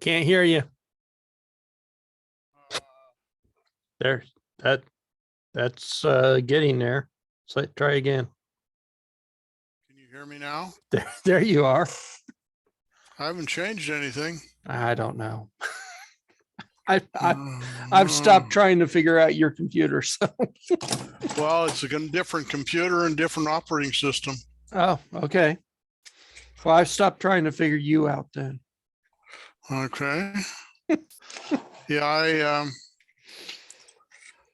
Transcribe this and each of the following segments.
Can't hear you. There, that's getting there. So try again. Can you hear me now? There you are. I haven't changed anything. I don't know. I've stopped trying to figure out your computer. So Well, it's a different computer and different operating system. oh, okay. Well, I've stopped trying to figure you out then. Okay. Yeah,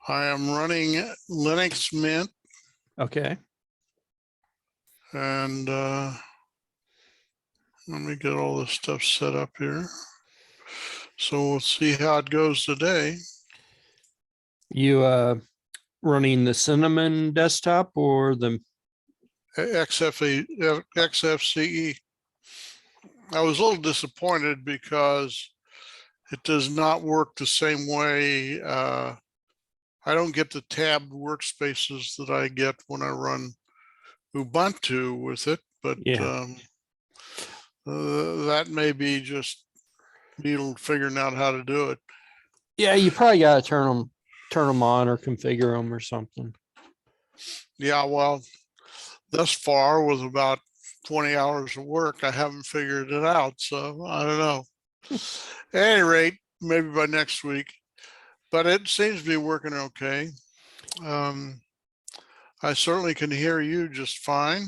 I am running Linux Mint, Okay. and let me get all this stuff set up here. So we'll see how it goes today. You running the Cinnamon desktop or the XFCE. I was a little disappointed because it does not work the same way. I don't get the tabbed workspaces that I get when I run Ubuntu with it, but yeah. that may be just me figuring out how to do it. Yeah, you probably got to turn them on or configure them or something. Yeah, well, thus far with about 20 hours of work, I haven't figured it out. So I don't know. At any rate, maybe by next week, but it seems to be working okay. I certainly can hear you just fine.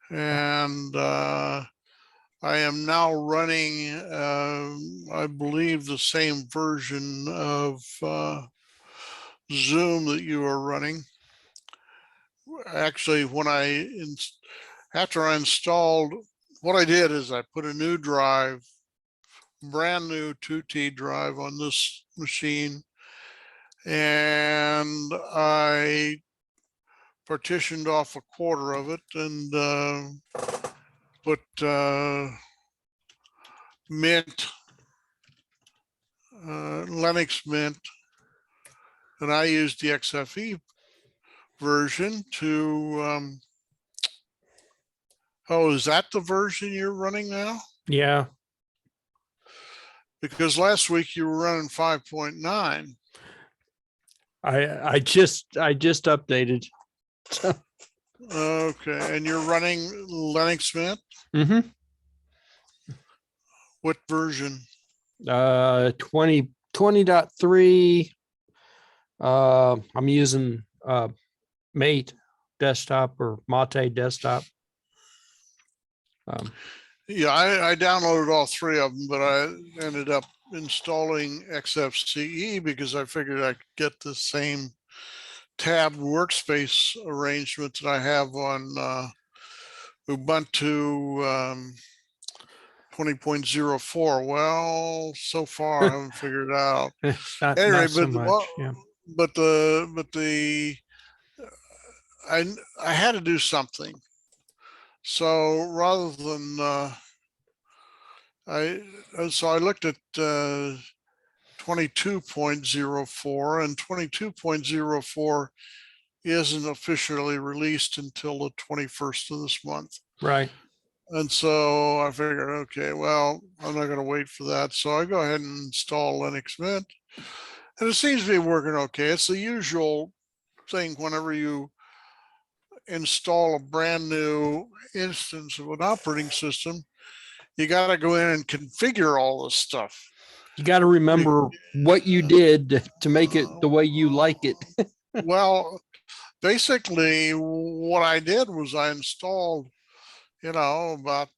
And I am now running, I believe, the same version of Zoom that you are running. Actually, after I installed, what I did is I put a new drive, brand new 2T drive on this machine, and I partitioned off a quarter of it and put Mint, Linux Mint, and I used the XFE version to, oh, is that the version you're running now? Yeah. Because last week you were running 5.9. I just updated. Okay, and you're running Linux Mint? Mm-hmm. What version? 20.3. I'm using Mate desktop or Mate desktop. Yeah, I downloaded all three of them, but I ended up installing XFCE because I figured I could get the same tabbed workspace arrangement that I have on Ubuntu 20.04. Well, so far I haven't figured it out. Anyway, not so much. Yeah. but I had to do something. So rather than I looked at 22.04, and 22.04 isn't officially released until the 21st of this month. Right. And so I figured, okay, well, I'm not going to wait for that. So I go ahead and install Linux Mint, and it seems to be working okay. It's the usual thing whenever you install a brand new instance of an operating system, you got to go in and configure all this stuff. You got to remember what you did to make it the way you like it. Well, basically what I did was I installed, about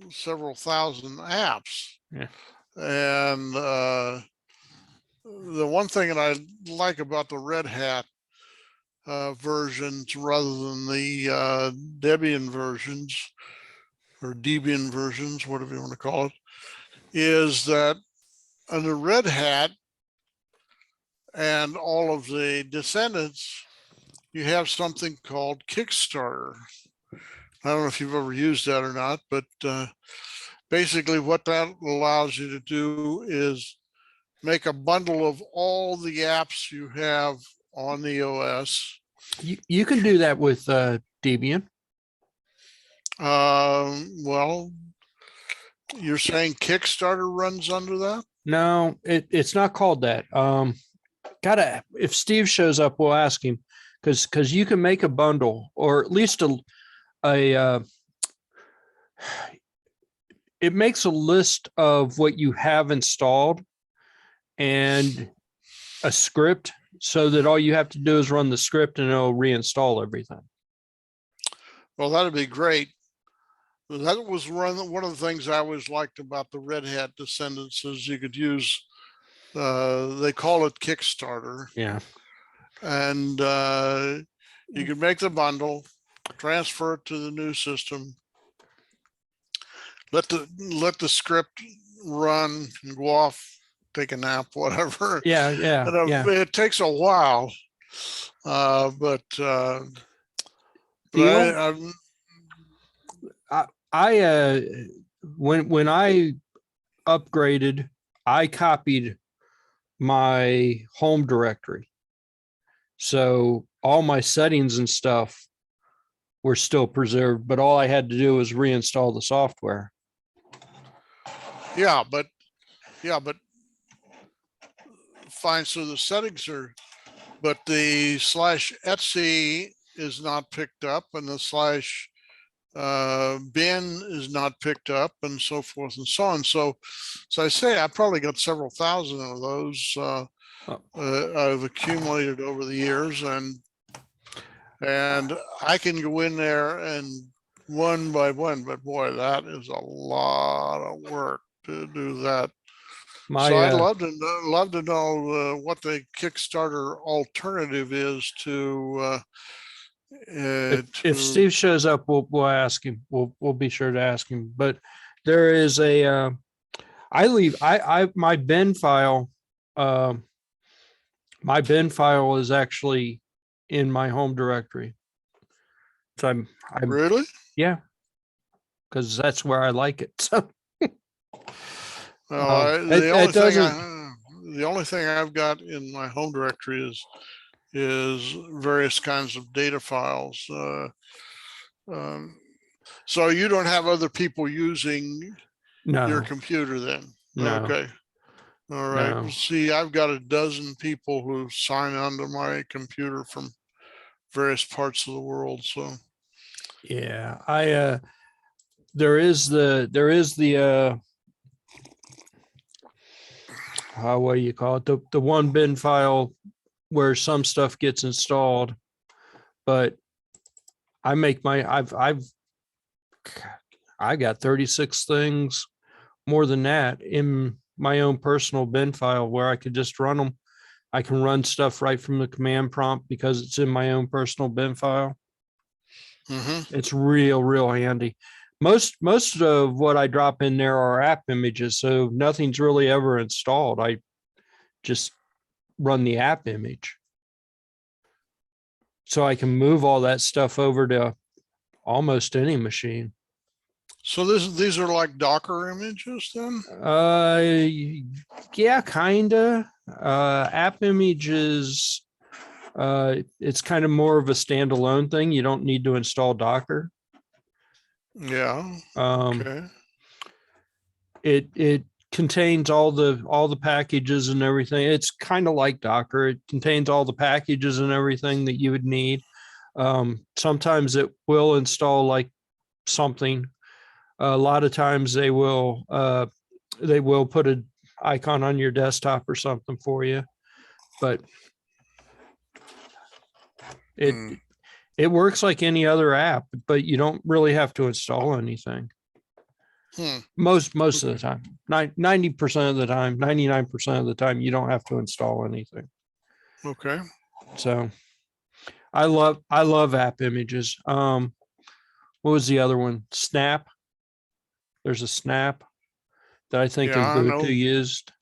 several thousand apps. Yeah. And the one thing that I like about the Red Hat versions rather than the Debian versions or Debian versions, whatever you want to call it, is that under Red Hat and all of the descendants, you have something called Kickstarter. I don't know if you've ever used that or not, but basically what that allows you to do is make a bundle of all the apps you have on the OS. You can do that with Debian. Well, You're saying Kickstarter runs under that? No, it's not called that. Gotta, if Steve shows up, we'll ask him, because you can make a bundle, or at least a it makes a list of what you have installed and a script, so that all you have to do is run the script and it'll reinstall everything. Well, that'd be great. That was one of the things I always liked about the Red Hat Descendants is you could use, they call it Kickstarter. Yeah. And you could make the bundle, transfer it to the new system, let the script run and go off, take a nap, whatever. Yeah. It takes a while, but when I upgraded, I copied my home directory, so all my settings and stuff were still preserved, but all I had to do was reinstall the software. Yeah, but fine. So the settings are, but the /etc is not picked up, and the /bin is not picked up, and so forth and so on. So I say I probably got several thousand of those I've accumulated over the years, and I can go in there and one by one, but boy, that is a lot of work to do that. So I'd love to know what the Kickstarter alternative is to. If Steve shows up, we'll ask him. We'll be sure to ask him. But there is a my bin file. My bin file is actually in my home directory. So I'm really, yeah, because that's where I like it. So the only thing I've got in my home directory is various kinds of data files. So you don't have other people using your computer then? No. Okay. All right. No. See, I've got a dozen people who sign onto my computer from various parts of the world. So yeah, there is the what do you call it? The one bin file where some stuff gets installed, but I make I got 36 things, more than that, in my own personal bin file where I could just run them. I can run stuff right from the command prompt because it's in my own personal bin file. It's real handy. Most of what I drop in there are app images, so nothing's really ever installed. I just run the app image, so I can move all that stuff over to almost any machine. So these are like Docker images then? Yeah, kinda. App images, it's kind of more of a standalone thing. You don't need to install Docker. Yeah. Okay. It contains all the packages and everything. It's kind of like Docker. It contains all the packages and everything that you would need. Sometimes it will install like something. A lot of times they will put an icon on your desktop or something for you, but it works like any other app, but you don't really have to install anything. Most of the time, 90% of the time, 99% of the time, you don't have to install anything. Okay. So I love app images. What was the other one? Snap. There's a Snap that I think Ubuntu used.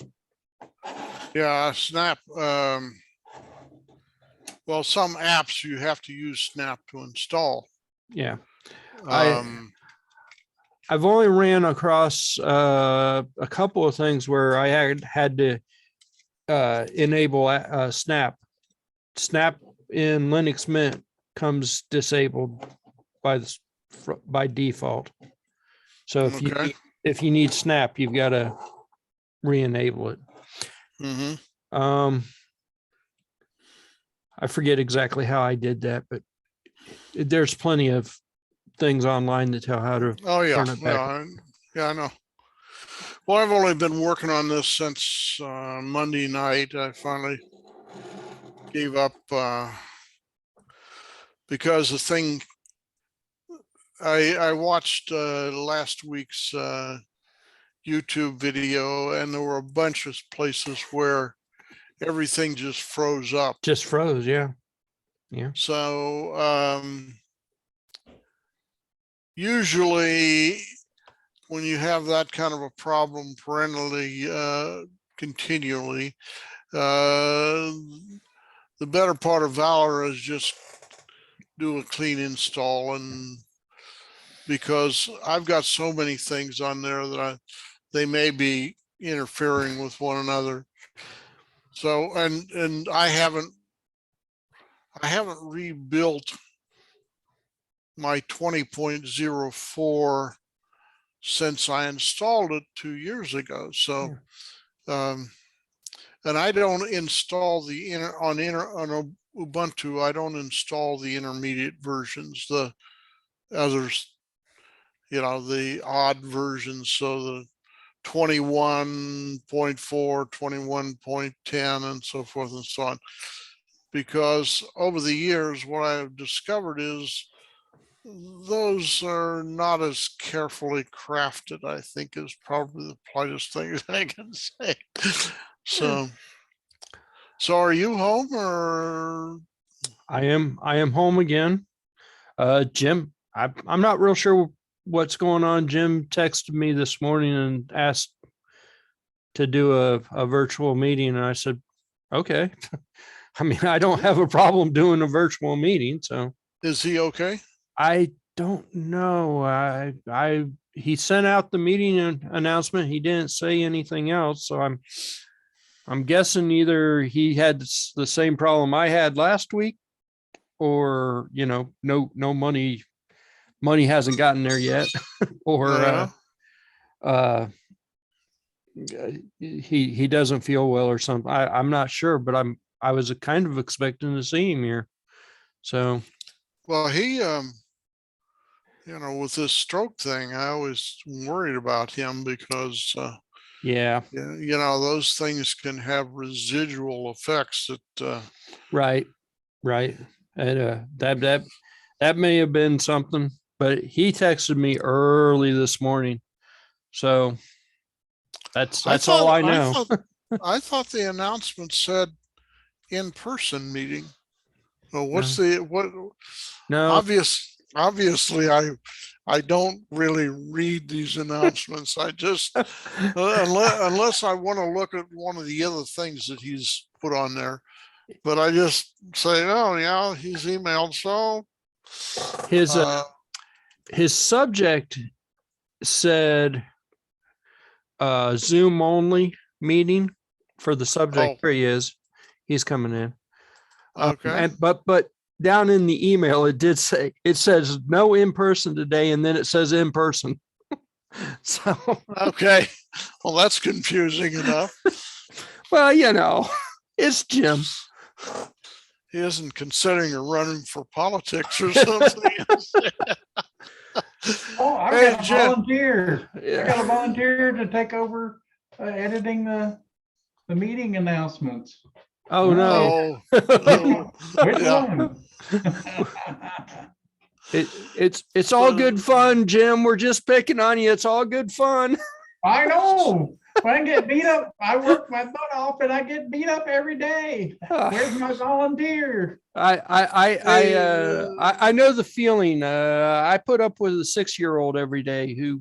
Yeah, Snap. Well, some apps you have to use Snap to install. Yeah. I've only ran across a couple of things where I had to enable Snap. Snap in Linux Mint comes disabled by default. So if you need Snap, you've got to re-enable it. I forget exactly how I did that, but there's plenty of things online that tell how to Oh, yeah. turn it back. Yeah, I know. Well, I've only been working on this since Monday night. I finally gave up because the thing, I watched last week's YouTube video, and there were a bunch of places where everything just froze up. Just froze, yeah. Yeah. So usually when you have that kind of a problem parentally continually, the better part of valor is just do a clean install, and because I've got so many things on there that they may be interfering with one another. So and I haven't rebuilt my 20.04 since I installed it 2 years ago. So and I don't install the on Ubuntu, I don't install the intermediate versions, the others, you know, the odd versions. So the 21.4, 21.10, and so forth and so on. Because over the years, what I've discovered is those are not as carefully crafted, I think, is probably the politest thing that I can say. So are you home, or? I am home again. Jim, I'm not real sure what's going on. Jim texted me this morning and asked to do a virtual meeting, and I said, okay. I mean, I don't have a problem doing a virtual meeting. So is he okay? I don't know. He sent out the meeting announcement. He didn't say anything else. So I'm guessing either he had the same problem I had last week, or, you know, no money hasn't gotten there yet, or he doesn't feel well or something. I'm not sure, but I was kind of expecting to see him here. So, well, he you know, with this stroke thing, I always worried about him because yeah, you know, those things can have residual effects that right. And that may have been something, but he texted me early this morning. So that's all I know. I thought the announcement said in-person meeting. Well, what's No. what? No, Obviously, I don't really read these announcements. I just unless I want to look at one of the other things that he's put on there, but I just say, oh yeah, he's emailed. So his subject said Zoom only meeting for the subject. Here he is. He's coming in. Okay. But down in the email, it says no in person today, and then it says in person. So okay, well, that's confusing enough. Well, you know, it's Jim. He isn't considering running for politics or something. Oh, I've got a volunteer. Yeah. I got a volunteer to take over editing the meeting announcements. Oh no! Which one? It's all good fun, Jim. We're just picking on you. It's all good fun. I know. When I get beat up, I work my butt off, and I get beat up every day. Where's my volunteer? I know the feeling. I put up with a 6-year-old every day who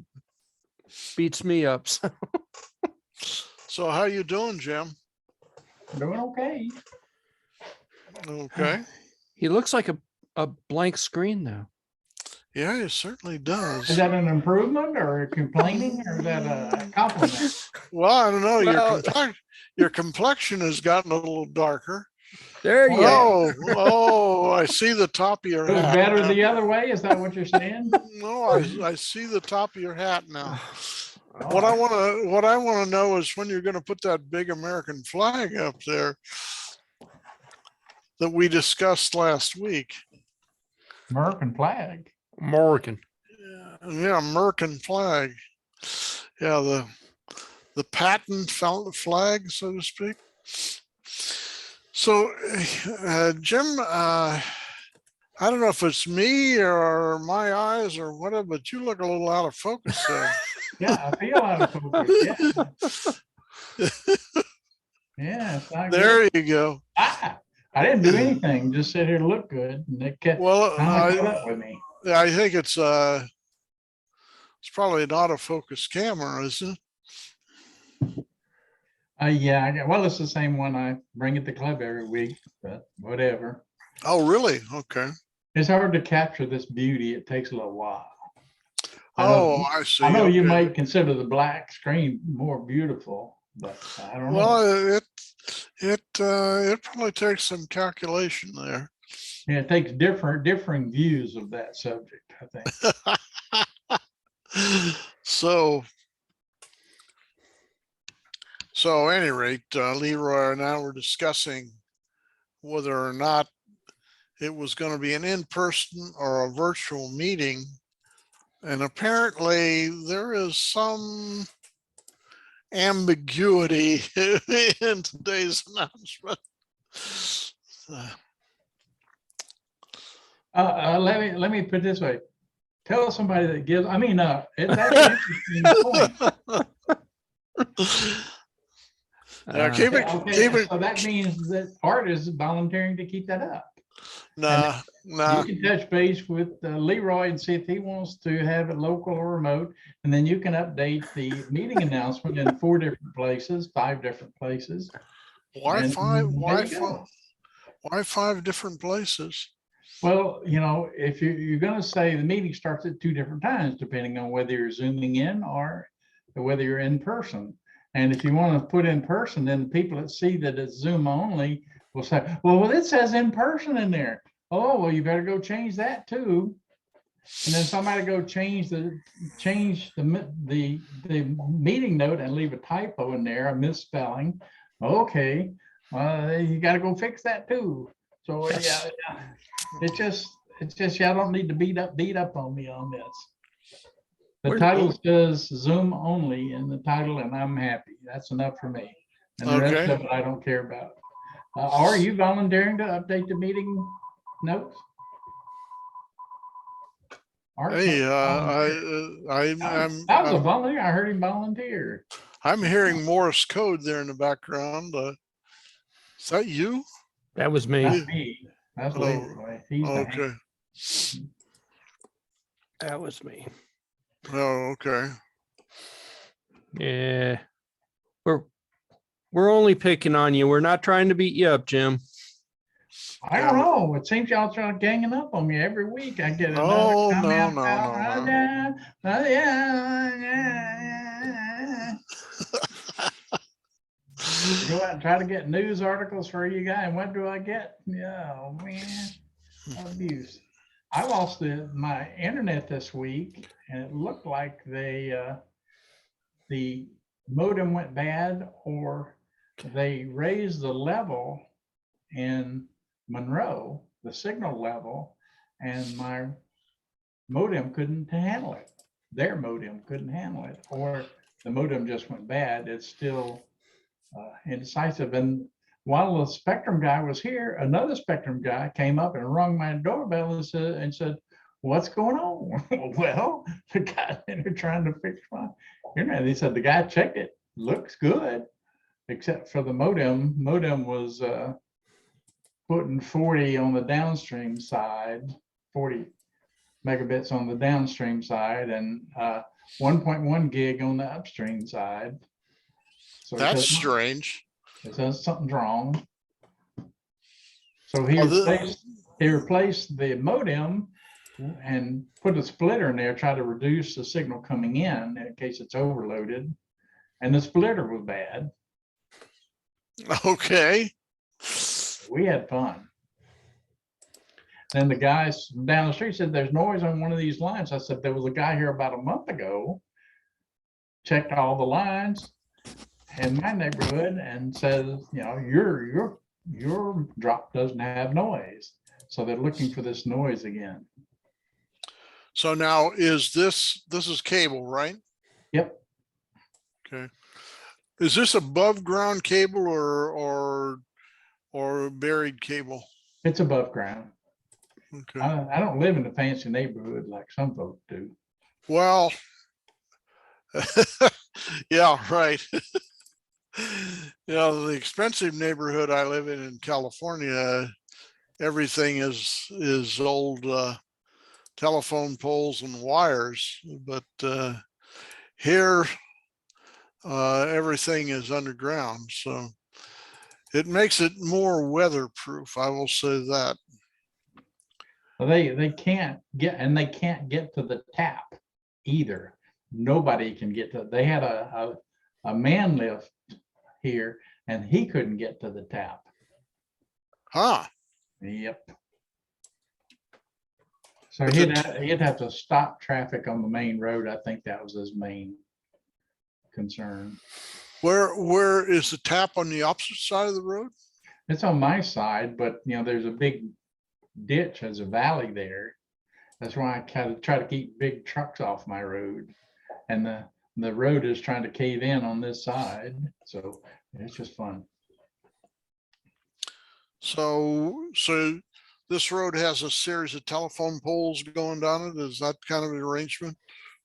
beats me up. So how you doing, Jim? Doing okay. Okay. He looks like a blank screen though. Yeah, it certainly does. Is that an improvement or complaining, or is that a compliment? Well, I don't know. Your complexion has gotten a little darker. There you go. Oh, I see the top of your hat. It was better the other way. Is that what you're saying? No, I see the top of your hat now. What I want to know is when you're going to put that big American flag up there that we discussed last week. American flag. Morgan. Yeah, American flag. Yeah, the patent flag, so to speak. So, Jim, I don't know if it's me or my eyes or whatever, but you look a little out of focus there. Yeah, I feel out of focus. Yeah. Yeah, it's not There good. you go. I didn't do anything, just sit here to look good, and it kept Well, finally caught up with me. I think it's probably an autofocus camera, isn't it? Yeah, well, it's the same one I bring at the club every week, but whatever. Oh, really? Okay. It's hard to capture this beauty. It takes a little while. Oh, I see. I know you Okay. might consider the black screen more beautiful, but I don't know. Well, it probably takes some calculation there. Yeah, it takes differing views of that subject, I think. So at any rate, Leroy and I were discussing whether or not it was going to be an in-person or a virtual meeting. And apparently there is some ambiguity in today's announcement. Let me put it this way. Tell somebody that gives, I mean, that's an interesting point. Yeah, keep it. So that means that Art is volunteering to keep that up. Nah. You can touch base with Leroy and see if he wants to have it local or remote, and then you can update the meeting announcement in 4 different places, 5 different places. Why 5 different places? Well, you know, if you're going to say the meeting starts at 2 different times, depending on whether you're zooming in or whether you're in person. And if you want to put in person, then the people that see that it's Zoom only will say, well, it says in person in there. Oh, well, you better go change that too. And then somebody go change the meeting note and leave a typo in there, a misspelling. Okay, well, you got to go fix that too. So yeah, it's just y'all don't need to beat up on me on this. The title says Zoom only in the title, and I'm happy. That's enough for me. And the rest of it I don't care about. Are you volunteering to update the meeting notes? Hey, that was a volunteer. I heard him volunteer. I'm hearing Morse code there in the background. Is that you? That was me. That's me. That's Leroy. He's okay. That was me. Oh, okay. Yeah. We're only picking on you. We're not trying to beat you up, Jim. I don't know. It seems y'all trying ganging up on me every week. I get another comment. Go out and try to get news articles for you guys. And what do I get? Oh man, abuse. I lost my internet this week, and it looked like the modem went bad, or they raised the level in Monroe, the signal level, and my modem couldn't handle it. Their modem couldn't handle it, or the modem just went bad. It's still indecisive. And while the Spectrum guy was here, another Spectrum guy came up and rung my doorbell and said, what's going on? Well, the guy in there trying to fix my internet. He said the guy checked it, looks good, except for the modem. Modem was putting 40 on the downstream side, 40 megabits on the downstream side, and 1.1 gig on the upstream side. So that's strange. It says something's wrong. So he replaced the modem and put a splitter in there, try to reduce the signal coming in case it's overloaded. And the splitter was bad. Okay. We had fun. Then the guys down the street said, there's noise on one of these lines. I said, there was a guy here about a month ago checked all the lines in my neighborhood and says, you know, your drop doesn't have noise. So they're looking for this noise again. So now this is cable, right? Yep. Okay. Is this above ground cable or buried cable? It's above ground. Okay. I don't live in a fancy neighborhood like some folks do. Well, yeah, right. The expensive neighborhood I live in California, everything is old telephone poles and wires, but here everything is underground, so it makes it more weatherproof. I will say that. Well, they can't get, and they can't get to the tap either. Nobody can get to. They had a man lift here, and he couldn't get to the tap. Huh? Yep. So he'd have to stop traffic on the main road. I think that was his main concern. Where is the tap, on the opposite side of the road? It's on my side, but you know, there's a big ditch, there's a valley there. That's why I kind of try to keep big trucks off my road. And the road is trying to cave in on this side. So it's just fun. So this road has a series of telephone poles going down it. Is that kind of an arrangement?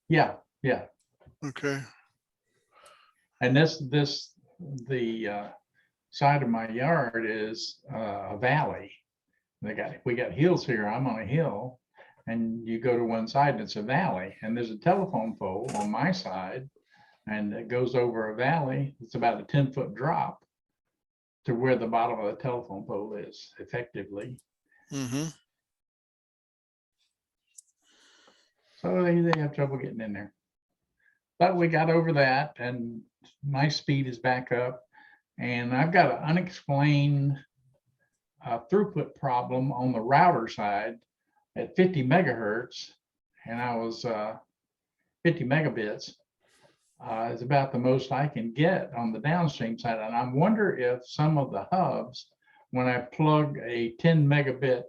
Yeah, yeah. Okay. And the side of my yard is a valley. We got hills here. I'm on a hill, and you go to one side and it's a valley, and there's a telephone pole on my side, and it goes over a valley. It's about a 10-foot drop to where the bottom of the telephone pole is, effectively. Mm-hmm. So they have trouble getting in there. But we got over that, and my speed is back up, and I've got an unexplained throughput problem on the router side at 50 megahertz, and I was 50 megabits is about the most I can get on the downstream side. And I wonder if some of the hubs, when I plug a 10 megabit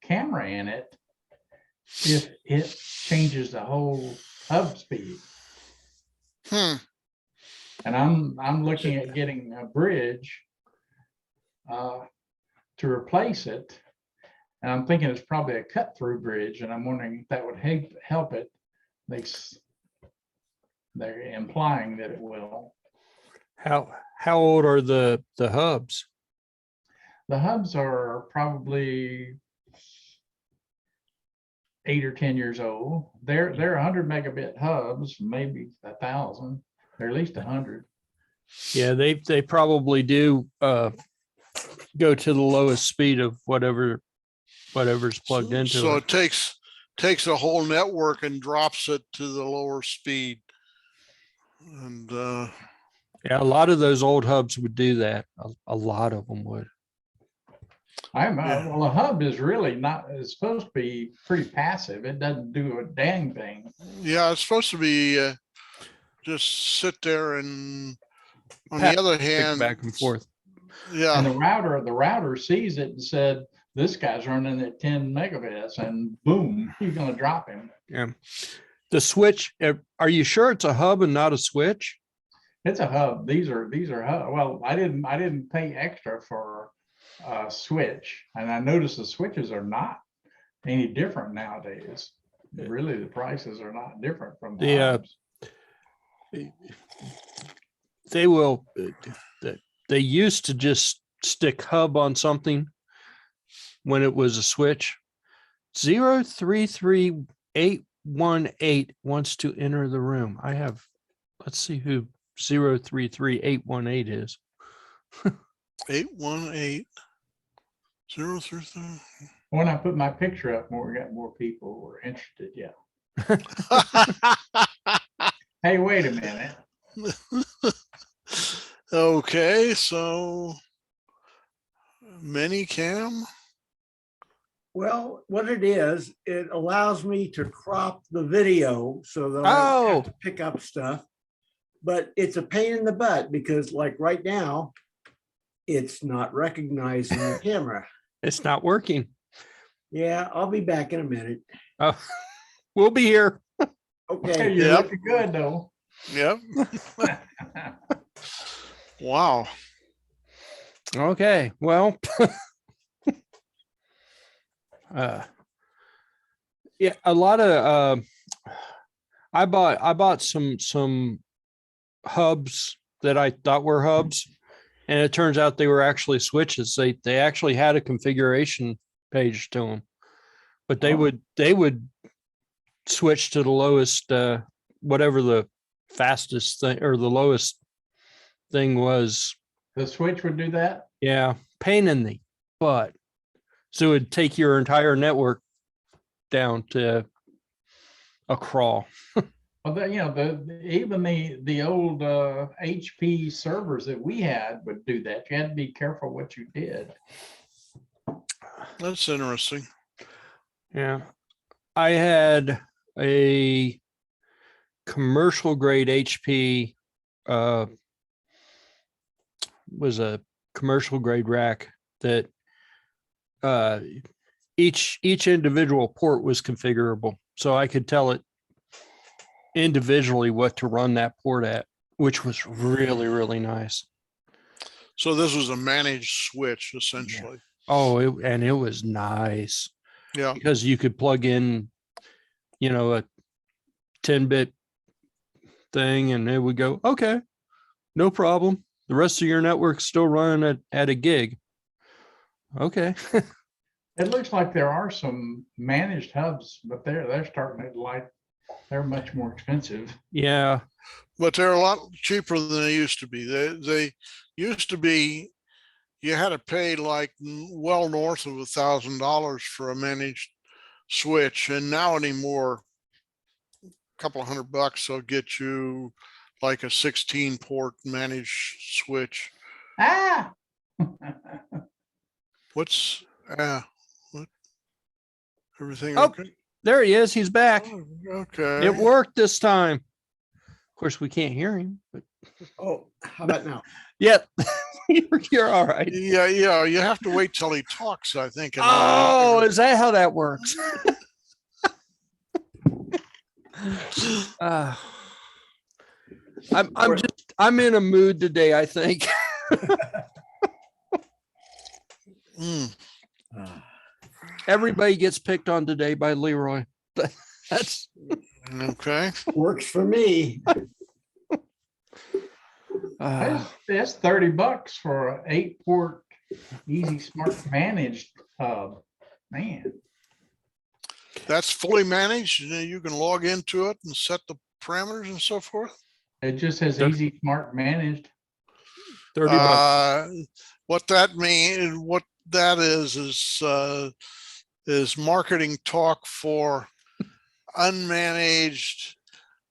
camera in it, if it changes the whole hub speed. And I'm looking at getting a bridge to replace it, and I'm thinking it's probably a cut-through bridge, and I'm wondering if that would help it. They're implying that it will. How old are the hubs? The hubs are probably 8 or 10 years old. They're 100 megabit hubs, maybe 1,000. They're at least 100. Yeah, they probably do go to the lowest speed of whatever's plugged into So it. it takes a whole network and drops it to the lower speed. And Yeah, a lot of those old hubs would do that. A lot of them would. Well, a hub is really not, it's supposed to be pretty passive. It doesn't do a dang thing. yeah, it's supposed to be just sit there, and on Pat- the other hand, Back and forth. yeah. And the router sees it and said, this guy's running at 10 megabits, and boom, you're going to drop him. Yeah. The switch, are you sure it's a hub and not a switch? It's a hub. These are hub. Well, I didn't pay extra for a switch, and I noticed the switches are not any different nowadays. Really, the prices are not different from the hubs. They will. They used to just stick hub on something when it was a switch. 033818 wants to enter the room. I have. Let's see who 033818 is. 818 033. When I put my picture up, we got more people who were interested. Yeah. Hey, wait a minute. Okay, so Minicam. Well, what it is, it allows me to crop the video so that I don't have Oh, to pick up stuff. But it's a pain in the butt because like right now, it's not recognizing the camera. it's not working. Yeah, I'll be back in a minute. Oh, we'll be here. Hey, Okay. you're Yep. looking good though. Yep. Wow. Okay, well. Yeah, a lot of I bought some hubs that I thought were hubs, and it turns out they were actually switches. They actually had a configuration page to them, but they Oh. would switch to the lowest whatever the fastest thing or the lowest thing was. The switch would do that? Yeah, pain in the butt. So it would take your entire network down to a crawl. Well, even the old HP servers that we had would do that. You had to be careful what you did. That's interesting. Yeah. I had a commercial grade HP was a commercial grade rack that each individual port was configurable. So I could tell it individually what to run that port at, which was really, really nice. So this was a managed switch essentially. Oh, and it was nice Yeah. because you could plug in, a 10-bit thing and it would go, okay, no problem. The rest of your network's still running at a gig. Okay. It looks like there are some managed hubs, but they're starting to they're much more expensive. Yeah. But they're a lot cheaper than they used to be. They used to be, you had to pay like well north of $1,000 for a managed switch, and now anymore, a couple of $100 will get you like a 16 port managed switch. Ah! What? Everything Oh, okay? there he is. He's back. Oh, okay. It worked this time. Of course, we can't hear him, but Oh, how about now? yeah, you're all right. Yeah, you have to wait till he talks, I think. Oh, is that how that works? I'm in a mood today, I think. Everybody gets picked on today by Leroy. That's Okay. Works for me. That's $30 for an 8-port easy smart managed hub. Man. That's fully managed. You can log into it and set the parameters and so forth. It just says easy smart managed. $30. What that means, what that is marketing talk for unmanaged.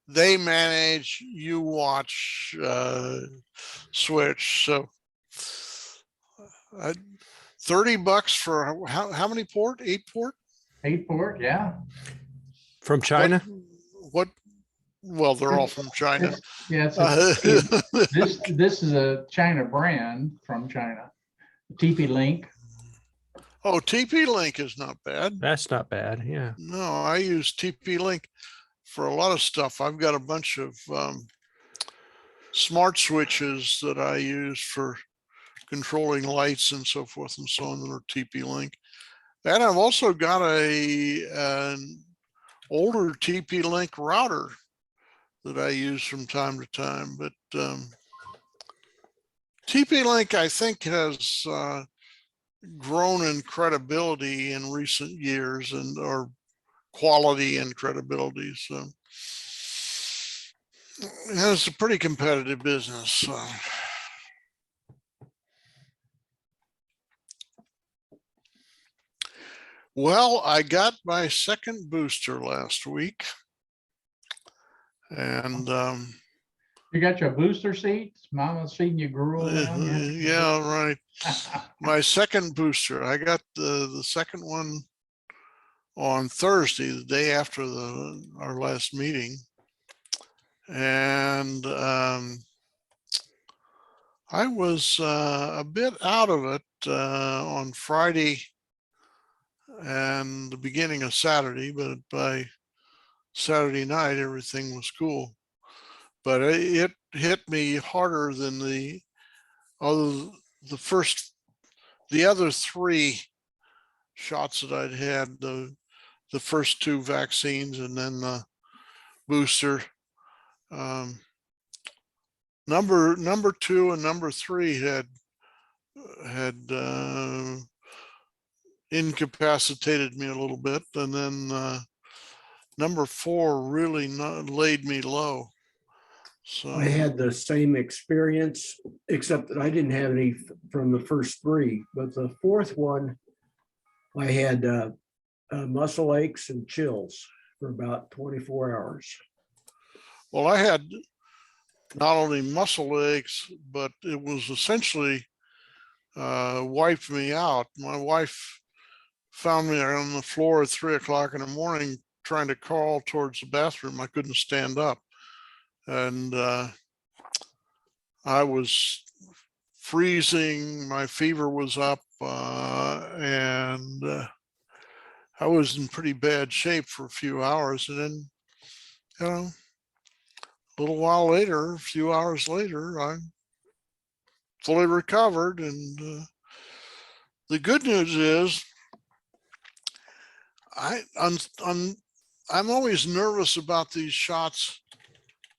They manage, you watch, switch. So $30 for how many port? 8 port? 8-port, yeah. From China? What? Well, they're all from China. Yeah, this is a China brand from China. TP-Link. Oh, TP-Link is not bad. That's not bad. Yeah. No, I use TP-Link for a lot of stuff. I've got a bunch of smart switches that I use for controlling lights and so forth and so on that are TP-Link. And I've also got an older TP-Link router that I use from time to time. But TP-Link, I think, has grown in credibility in recent years or quality and credibility. So it's a pretty competitive business. Well, I got my second booster last week. And You got your booster seats? Mama's feeding you gruel now? yeah, right. My second booster. I got the second one on Thursday, the day after our last meeting. And I was a bit out of it on Friday and the beginning of Saturday, but by Saturday night, everything was cool. But it hit me harder than the other three shots that I'd had, the first two vaccines and then the booster. Number two and number three had incapacitated me a little bit, and then number four really laid me low. So I had the same experience, except that I didn't have any from the first three, but the fourth one, I had muscle aches and chills for about 24 hours. well, I had not only muscle aches, but it was essentially wiped me out. My wife found me on the floor at 3 o'clock in the morning trying to crawl towards the bathroom. I couldn't stand up. And I was freezing, my fever was up, and I was in pretty bad shape for a few hours. And then, you know, a little while later, a few hours later, I'm fully recovered. And the good news is I'm always nervous about these shots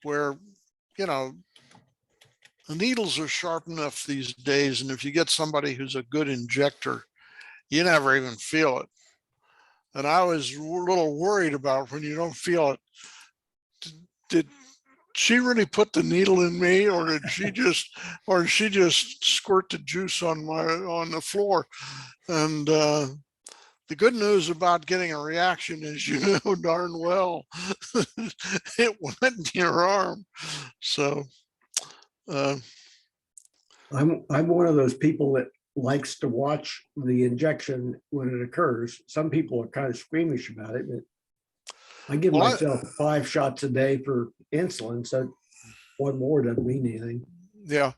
where, you know, the needles are sharp enough these days, and if you get somebody who's a good injector, you never even feel it. And I was a little worried about when you don't feel it. Did she really put the needle in me, or did she just squirt the juice on the floor? And the good news about getting a reaction is, you know darn well it went in your arm. So I'm one of those people that likes to watch the injection when it occurs. Some people are kind of squeamish about it, but I give myself 5 shots a day for insulin, so one more doesn't mean anything. Yeah.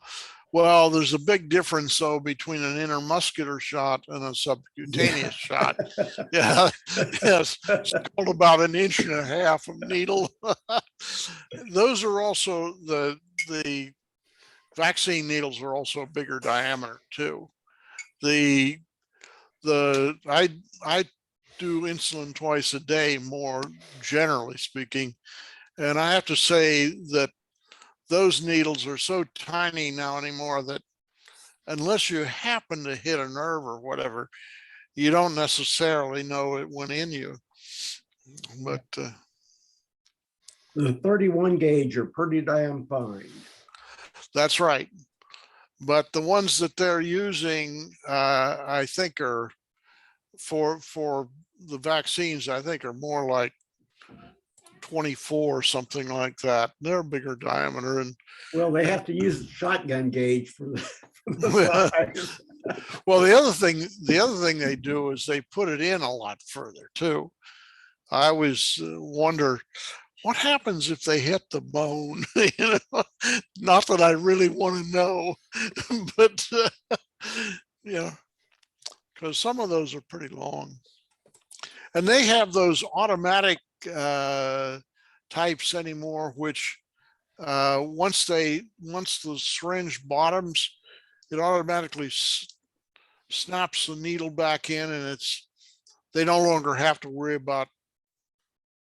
Well, there's a big difference though between an intermuscular shot and a subcutaneous shot. Yeah. Yes. It's called about 1.5 inches of needle. Those are also the vaccine needles are also a bigger diameter too. I do insulin twice a day, more generally speaking. And I have to say that those needles are so tiny now anymore that unless you happen to hit a nerve or whatever, you don't necessarily know it went in you. But the 31 gauge are pretty damn fine. That's right. But the ones that they're using, I think are for the vaccines, I think are more like 24, something like that. They're bigger diameter. And well, they have to use the shotgun gauge for the size. Well, the other thing they do is they put it in a lot further too. I always wonder what happens if they hit the bone. You know, not that I really want to know, but you know, because some of those are pretty long, and they have those automatic types anymore, which once the syringe bottoms, it automatically snaps the needle back in, and they no longer have to worry about,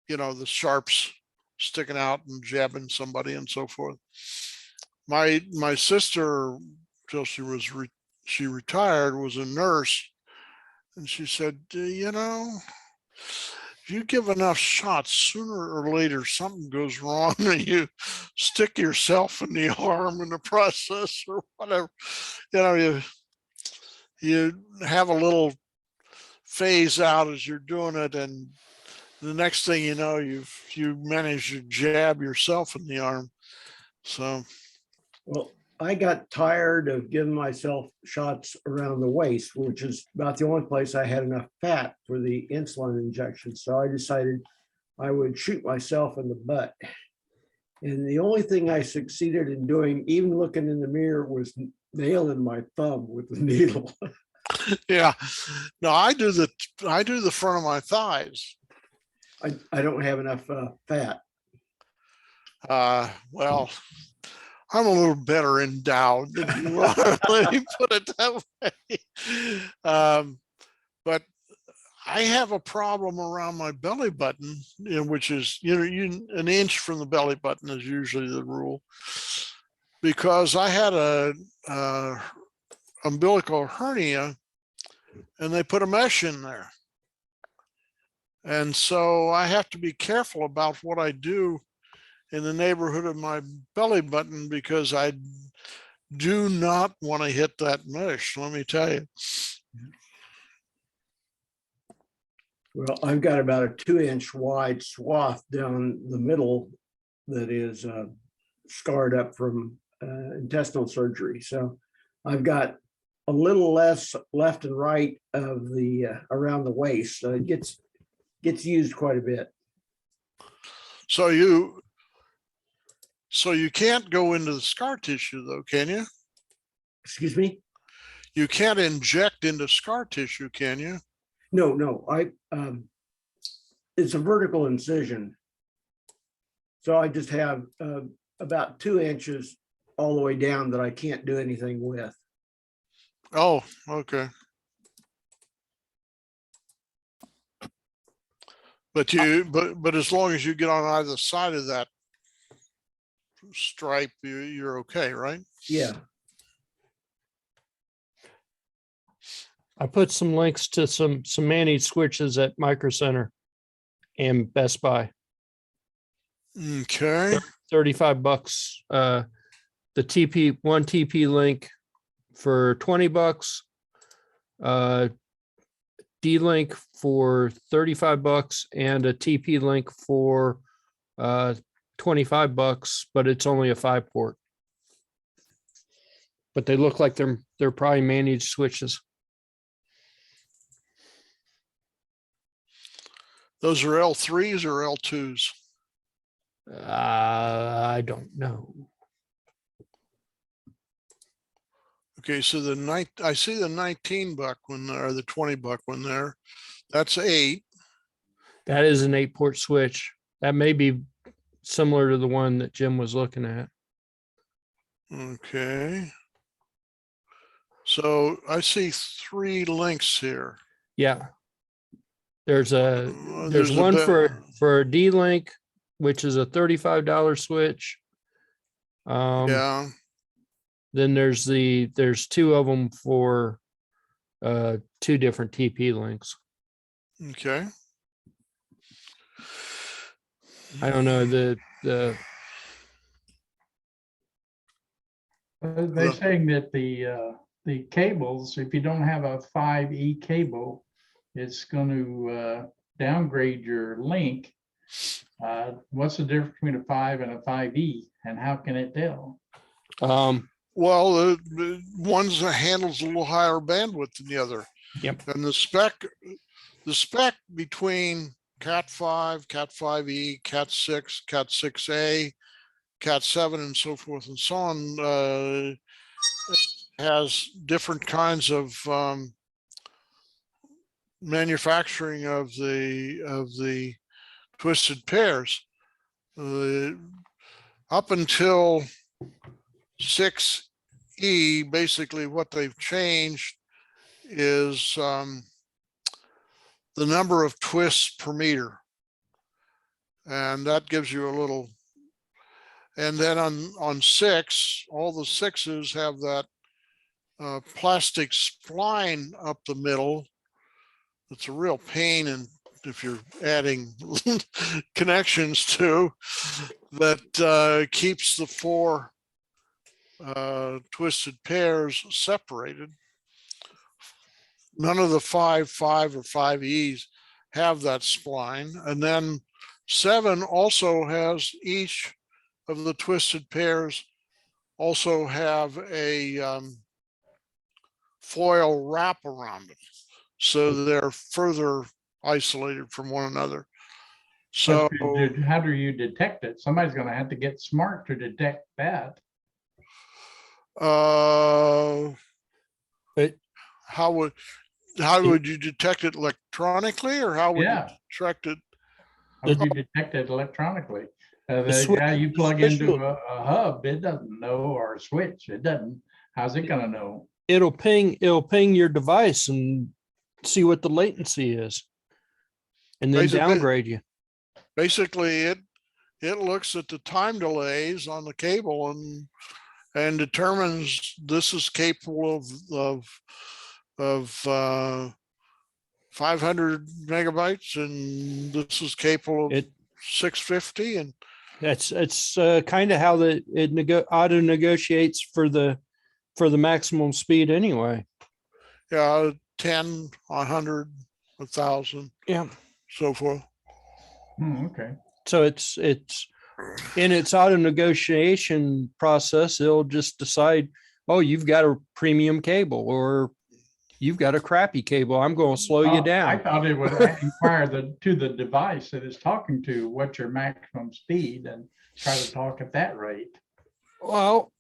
you know, the sharps sticking out and jabbing somebody and so forth. My sister, till she retired, was a nurse, and she said, you know, if you give enough shots, sooner or later something goes wrong and you stick yourself in the arm in the process or whatever. You know, you have a little phase out as you're doing it, and the next thing you know, you manage to jab yourself in the arm. So, well, I got tired of giving myself shots around the waist, which is about the only place I had enough fat for the insulin injection. So I decided I would shoot myself in the butt. And the only thing I succeeded in doing, even looking in the mirror, was nailing my thumb with the needle. Yeah. No, I do the front of my thighs. I don't have enough fat. Well, I'm a little better endowed than you are. Let me put it that way. But I have a problem around my belly button, which is, an inch from the belly button is usually the rule, because I had a umbilical hernia and they put a mesh in there. And so I have to be careful about what I do in the neighborhood of my belly button, because I do not want to hit that mesh, let me tell you. Well, I've got about a 2-inch wide swath down the middle that is scarred up from intestinal surgery. So I've got a little less left and right of the around the waist. So it gets used quite a bit. So you can't go into the scar tissue though, can you? Excuse me? You can't inject into scar tissue, can you? No, it's a vertical incision. So I just have about 2 inches all the way down that I can't do anything with. Oh, okay. But as long as you get on either side of that stripe, you're okay, right? Yeah. I put some links to some managed switches at Micro Center and Best Buy. Okay. $35. The one TP link for $20. D-Link for $35 and a TP link for $25, but it's only a 5-port. But they look like they're probably managed switches. Those are L3s or L2s? I don't know. Okay, so I see the 19 buck one or the 20 buck one there. That's 8. That is an 8-port switch. That may be similar to the one that Jim was looking at. Okay. So I see 3 links here. Yeah. There's There's one a for a D-Link, which is a $35 switch. yeah. Then there's 2 of them for 2 different TP links. Okay. I don't know the They're saying that the cables, if you don't have a 5E cable, it's going to downgrade your link. What's the difference between a 5 and a 5E, and how can it tell? Well, the one's that handles a little higher bandwidth than the other. Yep. And the spec between Cat 5, Cat 5E, Cat 6, Cat 6A, Cat 7, and so forth and so on has different kinds of manufacturing of the twisted pairs. Up until 6E, basically what they've changed is the number of twists per meter. And that gives you a little, and then on 6, all the 6s have that plastic spline up the middle. It's a real pain, and if you're adding connections to that, keeps the 4 twisted pairs separated. None of the 5, 5, or 5Es have that spline. And then 7 also has each of the twisted pairs also have a foil wrap around them. So they're further isolated from one another. So How do you detect it? Somebody's gonna have to get smart to detect that. But how would you detect it electronically, or how would you Yeah. detect it? How would you detect it electronically? The switch- Yeah, you the plug switch into will- a hub, it doesn't know, or a switch, it doesn't. How's it gonna know? it'll ping your device and see what the latency is. And then Basically- downgrade you. Basically, it looks at the time delays on the cable and determines this is capable of 500 megabytes, and this is capable of It 650, and it's kind of how auto negotiates for the maximum speed anyway. yeah, 10, 100, 1,000, Yeah. so forth. Okay. So it's in its auto negotiation process, it'll just decide, oh, you've got a premium cable or you've got a crappy cable. I'm going to slow you I down. thought it would inquire to the device that it's talking to, what's your maximum speed, and try to talk at that rate. Well,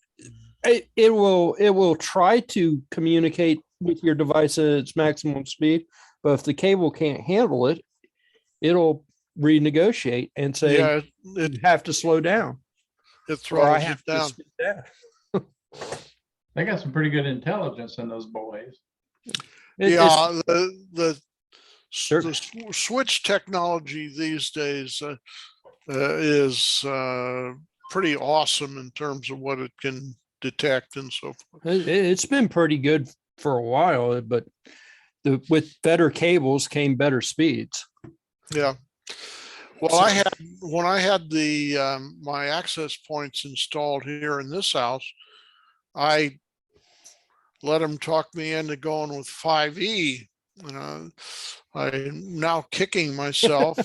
it will try to communicate with your device at its maximum speed, but if the cable can't handle it, it'll renegotiate and say, Yeah, you have to slow down. it Or I throttles have it to down. speed down. They got some pretty good intelligence in those boys. Yeah, the Sure. switch technology these days is pretty awesome in terms of what it can detect and so forth. It's been pretty good for a while, but with better cables came better speeds. Yeah. Well, when I had the my access points installed here in this house, I let them talk me into going with 5E. I'm now kicking myself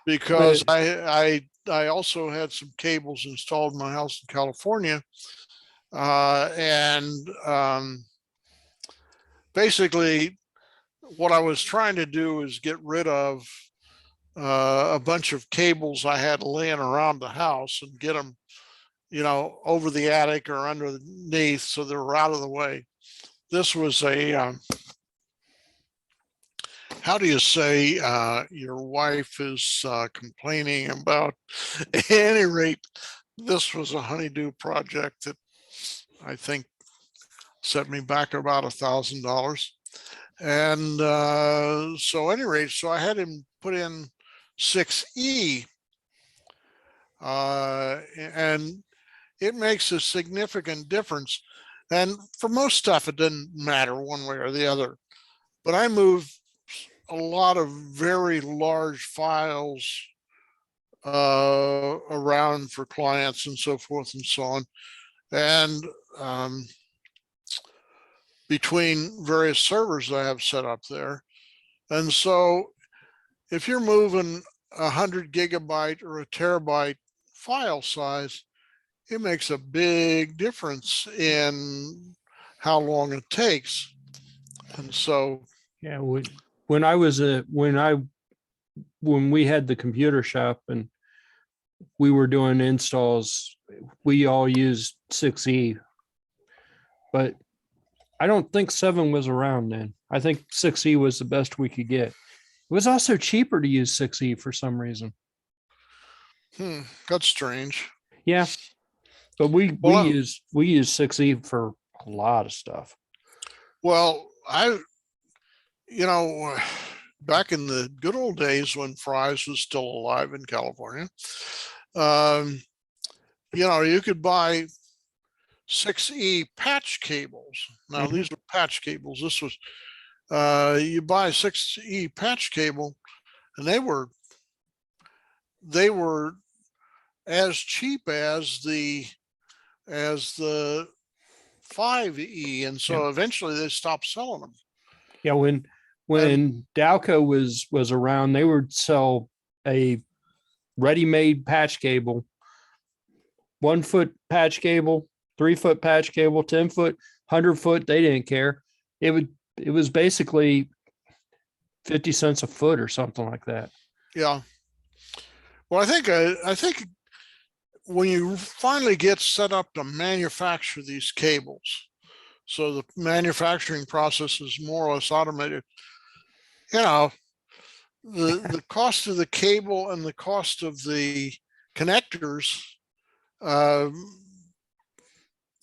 because I also had some cables installed in my house in California, and basically what I was trying to do is get rid of a bunch of cables I had laying around the house and get them, over the attic or underneath so they were out of the way. This was a, how do you say your wife is complaining about? At any rate, this was a honeydew project that I think set me back about $1,000. And so at any rate, so I had him put in 6E, and it makes a significant difference. And for most stuff, it doesn't matter one way or the other. But I move a lot of very large files around for clients and so forth and so on. And between various servers I have set up there. And so if you're moving 100 gigabyte or a terabyte file size, it makes a big difference in how long it takes. And so, Yeah, when we had the computer shop and we were doing installs, we all used 6E, but I don't think 7 was around then. I think 6E was the best we could get. It was also cheaper to use 6E for some reason. that's strange. Yeah, but we Well, use 6E for a lot of stuff. Well, back in the good old days when Fry's was still alive in California, you could buy 6E patch cables. Now these are patch cables. This was, you buy a 6E patch cable and they were as cheap as the 5E. And so eventually they stopped selling them. Yeah, when Dalco was around, they would sell a ready-made patch cable, 1 foot patch cable, 3-foot patch cable, 10-foot, 100-foot. They didn't care. It was basically 50 cents a foot or something like that. Yeah. Well, I think when you finally get set up to manufacture these cables, so the manufacturing process is more or less automated, you know, the cost of the cable and the cost of the connectors,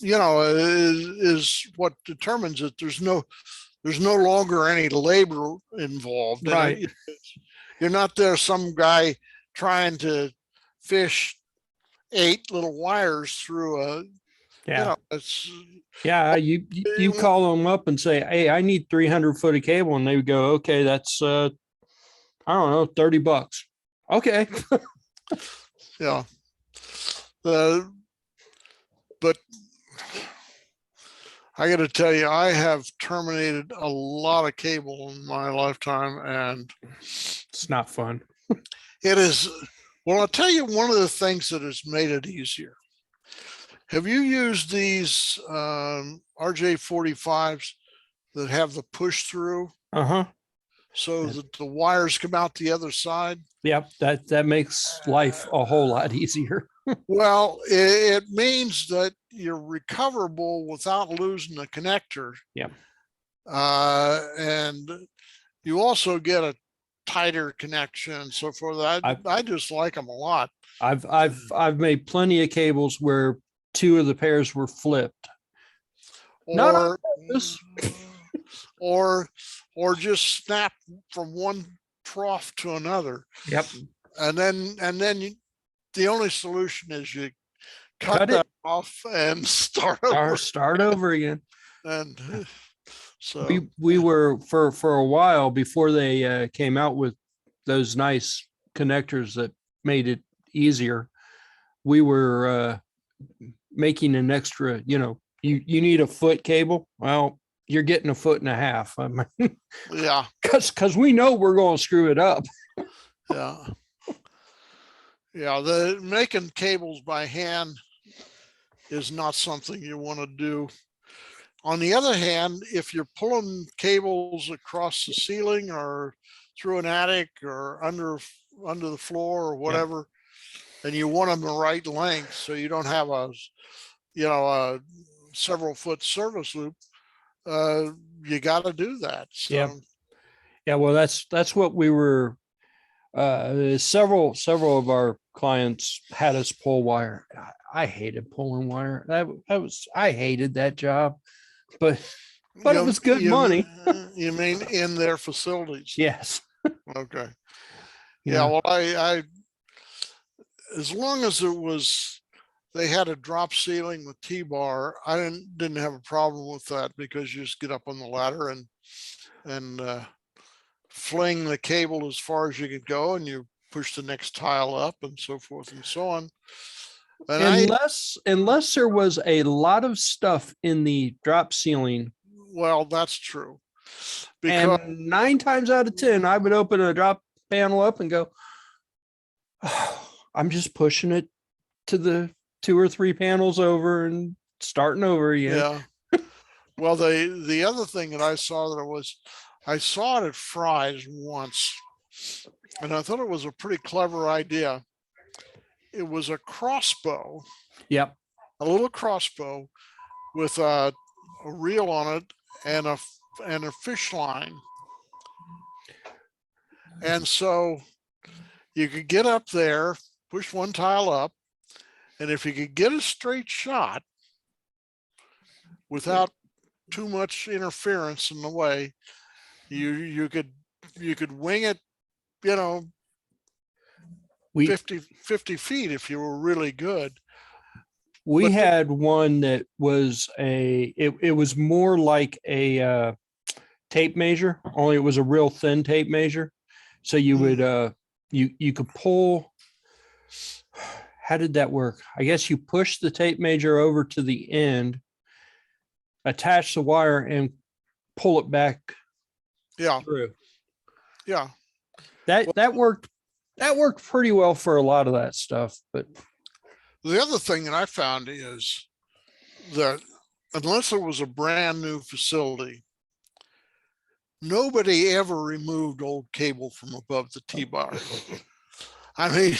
you know, is what determines it. There's no longer any labor involved. Right. You're not there, some guy trying to fish 8 little wires through a, Yeah. you know, it's, Yeah. You call them up and say, hey, I need 300 foot of cable. And they would go, okay, that's, I don't know, $30. Okay. yeah. But I got to tell you, I have terminated a lot of cable in my lifetime, and It's not fun. it is, well, I'll tell you one of the things that has made it easier. Have you used these RJ45s that have the push through Uh-huh. so that the wires come out the other side? Yep. That makes life a whole lot easier. Well, it means that you're recoverable without losing the connector. Yep. And you also get a tighter connection and so forth. I just like them a lot. I've made plenty of cables where 2 of the pairs were flipped. Not on purpose. or just snap from one trough to another. Yep. And then the only solution is you cut Cut that it. off and start over. Start over again. And so We were for a while before they came out with those nice connectors that made it easier. We were making an extra, you know, you need a foot cable. Well, you're getting a foot and a half. I mean, yeah, because we know we're going to screw it up. yeah. Yeah, the making cables by hand is not something you want to do. On the other hand, if you're pulling cables across the ceiling or through an attic or under the floor or whatever, and you want them the right length, so you don't have a several foot service loop, you got to do that. So, Yeah. Yeah. Well, that's what we were. Several of our clients had us pull wire. I hated pulling wire. I hated that job, but it was good money. You mean in their facilities? Yes. Okay. Yeah. Well, I as long as they had a drop ceiling with T-bar, I didn't have a problem with that, because you just get up on the ladder and fling the cable as far as you could go, and you push the next tile up and so forth and so on. And unless there was a lot of stuff in the drop ceiling. Well, that's true. Because And 9 times out of 10, I would open a drop panel up and go, oh, I'm just pushing it to the 2 or 3 panels over and starting over again. yeah. Well, the other thing that I saw I saw it at Fry's once, and I thought it was a pretty clever idea. It was a crossbow, Yep. a little crossbow with a reel on it and a fish line. And so you could get up there, push one tile up, and if you could get a straight shot without too much interference in the way, you could wing it, 50 feet if you were really good. We had one that was it was more like a tape measure, only it was a real thin tape measure. So you would you could pull. How did that work? I guess you push the tape measure over to the end, attach the wire, and pull it back. Yeah. Through. Yeah. That worked pretty well for a lot of that stuff. But the other thing that I found is that unless it was a brand new facility, nobody ever removed old cable from above the T-bar. I mean,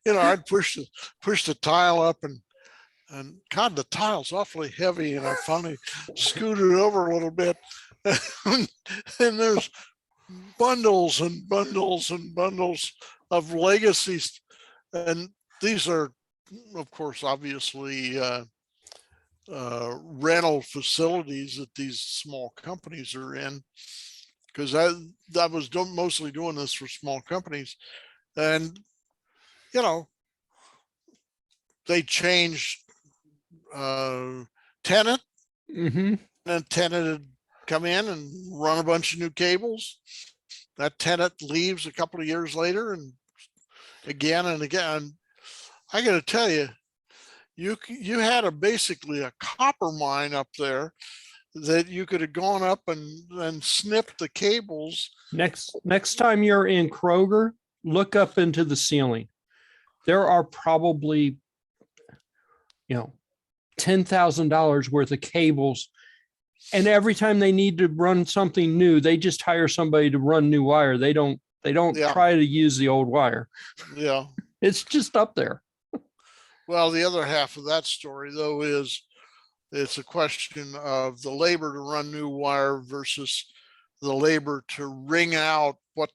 I'd push the tile up and God, the tile's awfully heavy, and I finally scooted over a little bit, and there's bundles and bundles and bundles of legacies, and these are, of course, obviously rental facilities that these small companies are in, because I was mostly doing this for small companies, and they changed tenant, Mhm. and tenant had come in and run a bunch of new cables. That tenant leaves a couple of years later, and again and again. I got to tell you, you had basically a copper mine up there that you could have gone up and snipped the cables. Next time you're in Kroger, look up into the ceiling. There are probably, $10,000 worth of cables. And every time they need to run something new, they just hire somebody to run new wire. They don't Yeah. try to use the old wire. Yeah. It's just up there. Well, the other half of that story, though, is it's a question of the labor to run new wire versus the labor to wring out what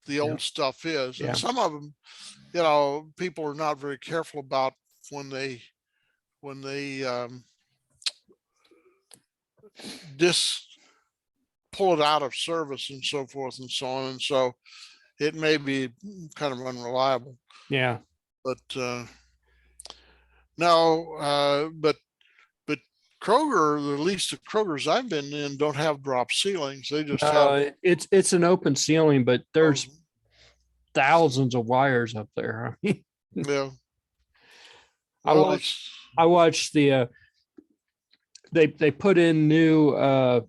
the old stuff is. Yeah. And some of them, people are not very careful about when they pull it out of service and so forth and so on. And so it may be kind of unreliable. Yeah. But no, but Kroger, at least the Krogers I've been in, don't have drop ceilings. They just have. It's an open ceiling, but there's thousands of wires up there. Yeah. I Well, watched I watched the they put in new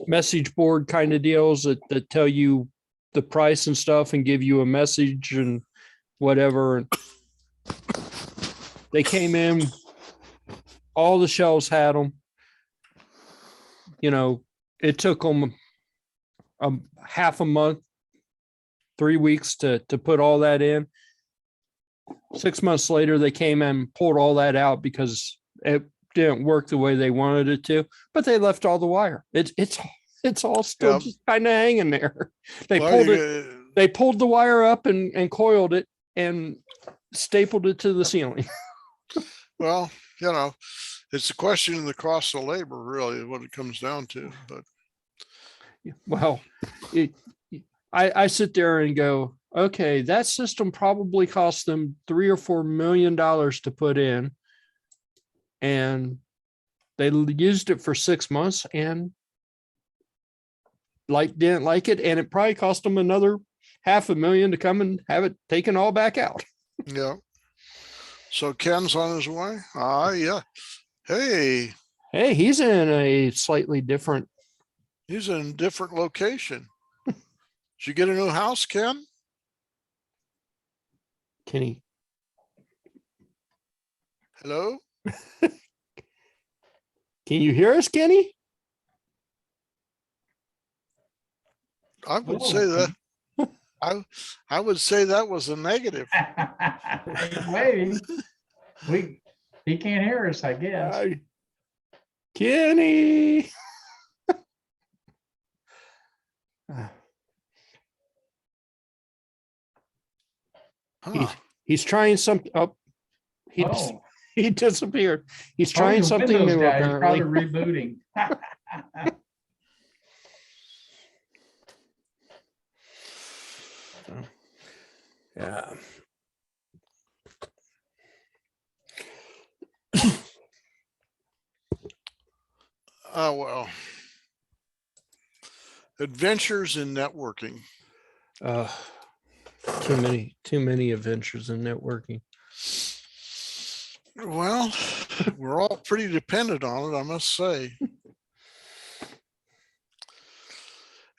message board kind of deals that tell you the price and stuff and give you a message and whatever. And they came in, all the shelves had them. It took them half a month, 3 weeks to put all that in. 6 months later, they came and pulled all that out because it didn't work the way they wanted it to, but they left all the wire. It's all still just kind of hanging there. They pulled the wire up and coiled it and stapled it to the ceiling. Well, it's a question of the cost of labor, really, what it comes down to. But well, I sit there and go, okay, that system probably cost them $3 or $4 million to put in, and they used it for 6 months and didn't like it, and it probably cost them another $500,000 to come and have it taken all back out. yeah. So Ken's on his way. Yeah. Hey, he's in a slightly different. He's in a different location. Did you get a new house, Ken? Kenny. Hello? Can you hear us, Kenny? I would say that. I would say that was a negative. He's waiting. He can't hear us, I guess. Kenny. He's trying something. He disappeared. He's trying something new. He's probably rebooting. Yeah. Oh, well. Adventures in networking. Too many adventures in networking. Well, we're all pretty dependent on it, I must say.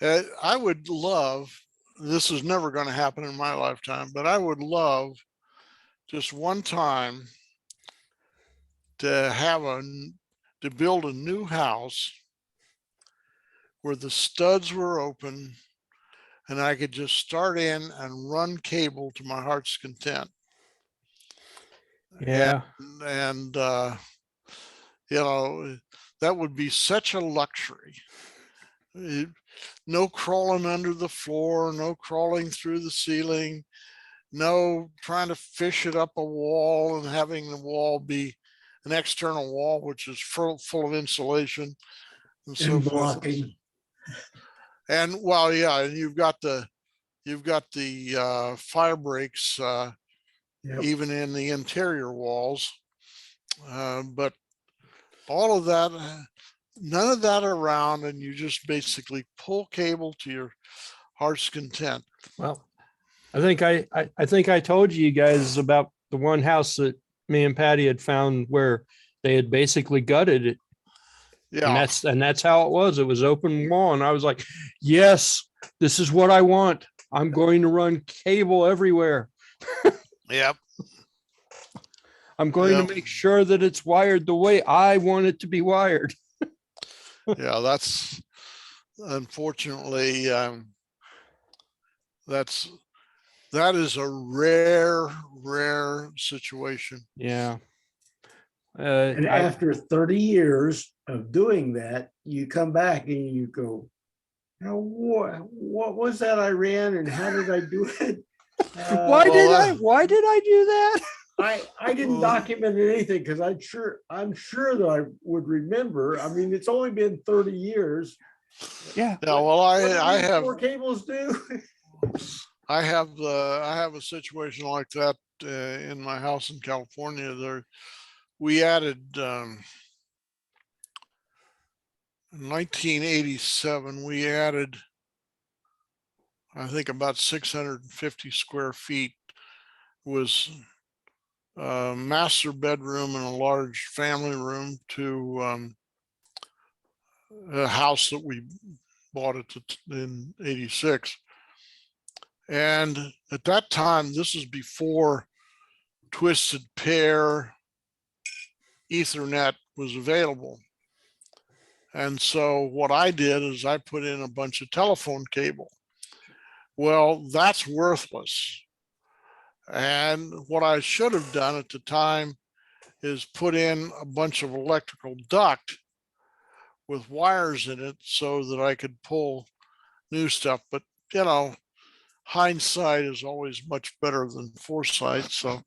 I would love, this is never going to happen in my lifetime, but I would love just one time to build a new house where the studs were open and I could just start in and run cable to my heart's content. Yeah. And you know, that would be such a luxury. No crawling under the floor, no crawling through the ceiling, no trying to fish it up a wall and having the wall be an external wall, which is full of insulation and so And forth. blocking. And well, yeah, and you've got the fire breaks Yep. even in the interior walls. But all of that, none of that around, and you just basically pull cable to your heart's content. Well, I think I told you guys about the one house that me and Patty had found where they had basically gutted it. Yeah. And that's how it was. It was open wall. And I was like, yes, this is what I want. I'm going to run cable everywhere. Yep. I'm going to make sure that it's wired the way I want it to be wired. Yeah, that's unfortunately, that is a rare situation. Yeah. And after 30 years of doing that, you come back and you go, now what was that I ran and how did I do it? Why did I do that? I didn't document anything because I'm sure that I would remember. I mean, it's only been 30 years. Yeah. Yeah. Well, I have 4 cables do. I have a situation like that in my house in California. There, we added in 1987. We added, I think, about 650 square feet was a master bedroom and a large family room to a house that we bought it in 86. And at that time, this is before Twisted Pair Ethernet was available. And so what I did is I put in a bunch of telephone cable. Well, that's worthless. And what I should have done at the time is put in a bunch of electrical duct with wires in it so that I could pull new stuff. But, you know, hindsight is always much better than foresight. So,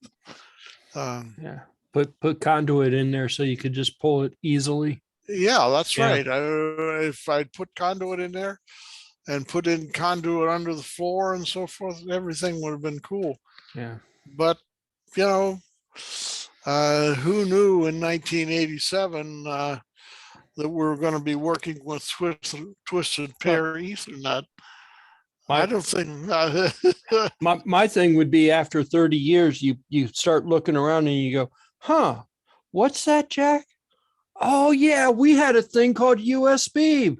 yeah, put conduit in there so you could just pull it easily. Yeah, that's right. If I'd put conduit in there and put in conduit under the floor and so forth, everything would have been cool. Yeah. But, you know, who knew in 1987 that we were going to be working with Twisted Pair Ethernet? I don't think. my thing would be after 30 years, you start looking around and you go, huh, what's that, Jack? Oh yeah, we had a thing called USB.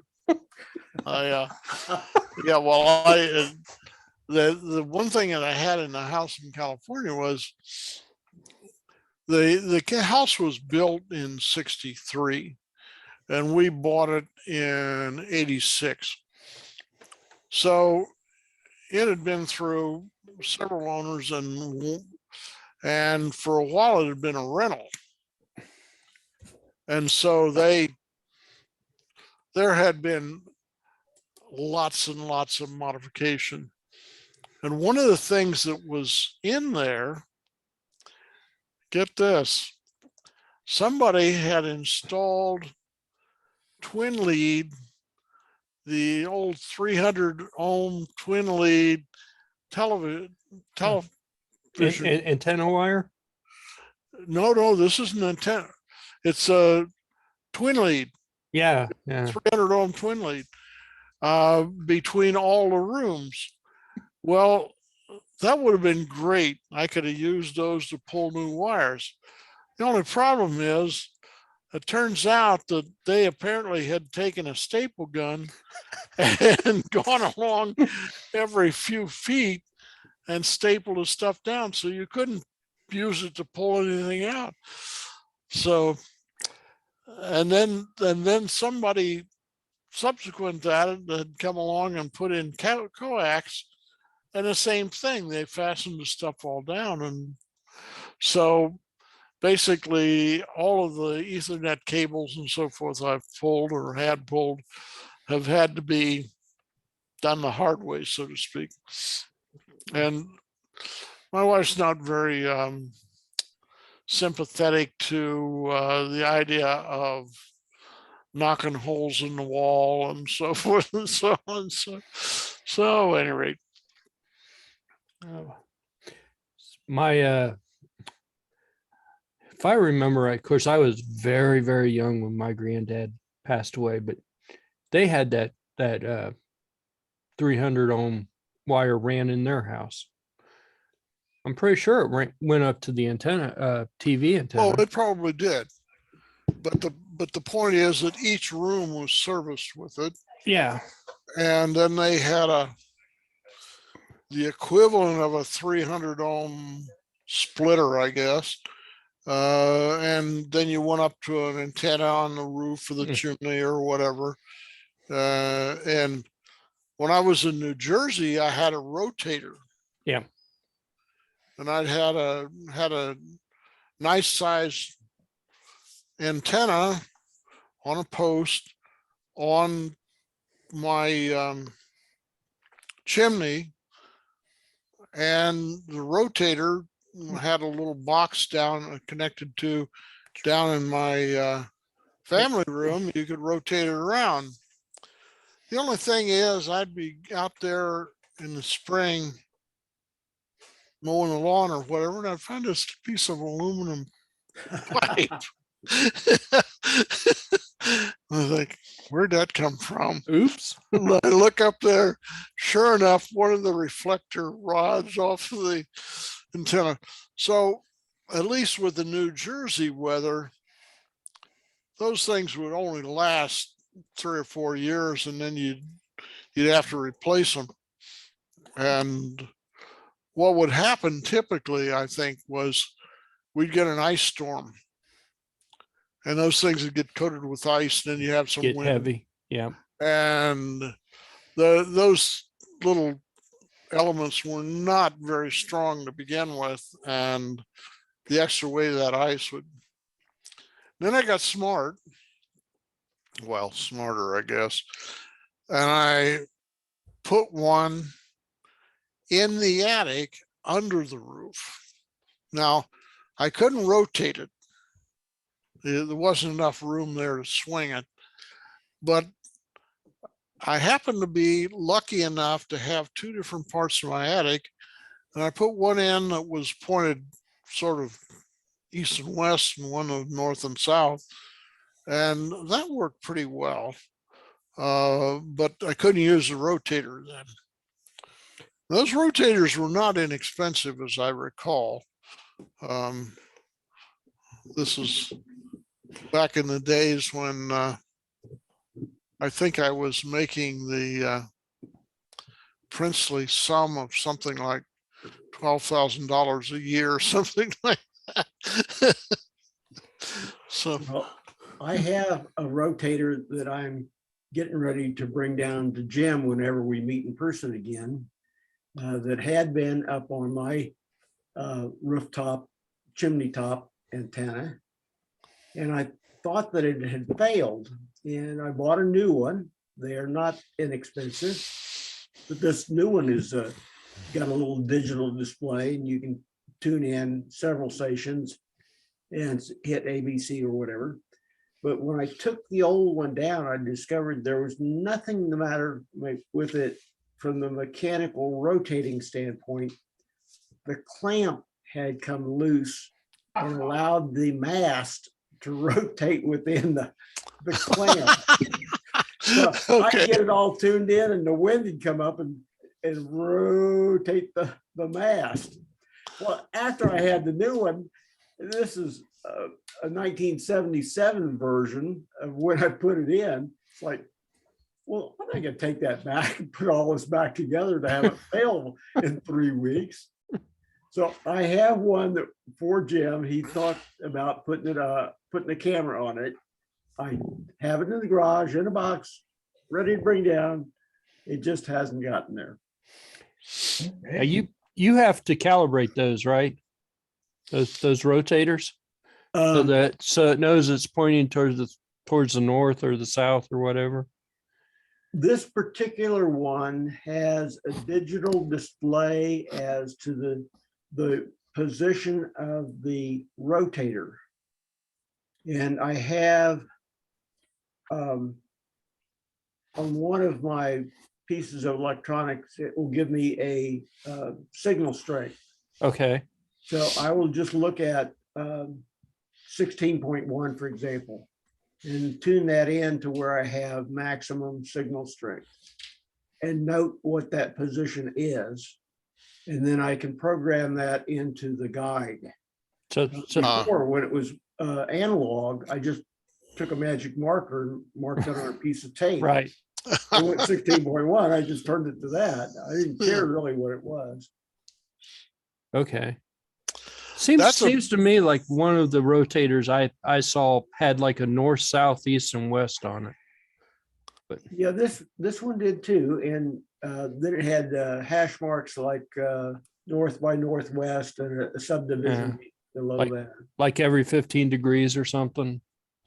Yeah. Well, the one thing that I had in the house in California was the house was built in 63 and we bought it in 86. So it had been through several owners and for a while it had been a rental. And so there had been lots and lots of modification. And one of the things that was in there, get this, somebody had installed twin lead, the old 300 ohm twin lead television. Antenna wire? No, this is an antenna. It's a twin lead. Yeah. 300 ohm twin lead between all the rooms. Well, that would have been great. I could have used those to pull new wires. The only problem is, it turns out that they apparently had taken a staple gun and gone along every few feet and stapled the stuff down. So you couldn't use it to pull anything out. So, and then somebody subsequent to that had come along and put in coax, and the same thing. They fastened the stuff all down, and so basically all of the Ethernet cables and so forth I've pulled or had pulled have had to be done the hard way, so to speak. And my wife's not very sympathetic to the idea of knocking holes in the wall and so forth and so on. So at any rate. My if I remember right, of course, I was very, very young when my granddad passed away, but they had that 300 ohm wire ran in their house. I'm pretty sure it went up to the antenna, TV antenna. Well, it probably did, but the point is that each room was serviced with it, Yeah. and then they had the equivalent of a 300 ohm splitter, I guess. And then you went up to an antenna on the roof of the chimney or whatever. And when I was in New Jersey, I had a rotator. Yeah. And I'd had a nice sized antenna on a post on my chimney, and the rotator had a little box connected to down in my family room. You could rotate it around. The only thing is, I'd be out there in the spring mowing the lawn or whatever, and I'd find this piece of aluminum pipe. I was like, where'd that come from? Oops. I look up there, sure enough, one of the reflector rods off of the antenna. So at least with the New Jersey weather, those things would only last 3 or 4 years, and then you'd have to replace them. And what would happen typically, I think, was we'd get an ice storm, and those things would get coated with ice, and then you have some Get wind. heavy. Yeah. And those little elements were not very strong to begin with, and the extra weight of that ice would. Then I got smart. Well, smarter, I guess. And I put one in the attic under the roof. Now, I couldn't rotate it. There wasn't enough room there to swing it. But I happened to be lucky enough to have 2 different parts of my attic. And I put one in that was pointed sort of east and west, and one of north and south. And that worked pretty well. But I couldn't use the rotator then. Those rotators were not inexpensive, as I recall. This is back in the days when I think I was making the princely sum of something like $12,000 a year or something like that. So Well, I have a rotator that I'm getting ready to bring down to Jim whenever we meet in person again, that had been up on my rooftop, chimney top antenna. And I thought that it had failed, and I bought a new one. They are not inexpensive, but this new one is got a little digital display, and you can tune in several stations and hit ABC or whatever. But when I took the old one down, I discovered there was nothing the matter with it from the mechanical rotating standpoint. The clamp had come loose and allowed the mast to rotate within the clamp. So okay. I get it all tuned in, and the wind would come up and rotate the mast. Well, after I had the new one, this is a 1977 version of when I put it in. It's like, well, I'm not going to take that back and put all this back together to have it fail in 3 weeks. So I have one that for Jim, he thought about putting the camera on it. I have it in the garage in a box, ready to bring down. It just hasn't gotten there. Now, you have to calibrate those, right? Those rotators, so it knows it's pointing towards the north or the south or whatever. This particular one has a digital display as to the position of the rotator. And I have on one of my pieces of electronics, it will give me a signal strength. Okay. So I will just look at 16.1, for example, and tune that in to where I have maximum signal strength and note what that position is. And then I can program that into the guide. So Before, when it was analog, I just took a magic marker and marked it on a piece of tape. right. I went 16.1, I just turned it to that. I didn't care really what it was. Okay. Seems to me like one of the rotators I saw had like a north, south, east, and west on it. But Yeah, this one did too. And then it had hash marks like north by northwest and a subdivision below that. like every 15 degrees or something.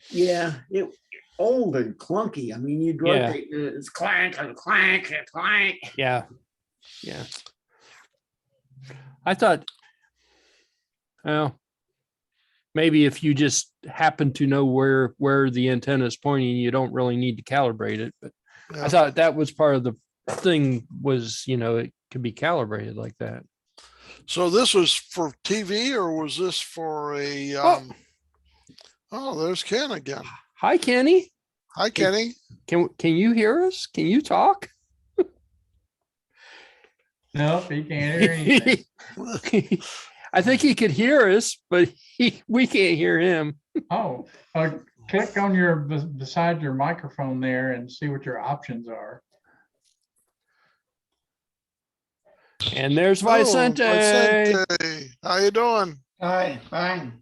Yeah, it old and clunky. I mean, you'd rotate, it's clank and clank and clank. Yeah. Yeah. I thought, well, maybe if you just happen to know where the antenna is pointing, you don't really need to calibrate it. But Yeah. I thought that was part of the thing was, it could be calibrated like that. So this was for TV, or was this for a, oh, there's Ken again. Hi, Kenny. Hi, Kenny. Can you hear us? Can you talk? Nope, he can't hear anything. I think he could hear us, but we can't hear him. Oh, click on beside your microphone there and see what your options are. And there's Vicente. Vicente. How you doing? Hi, fine.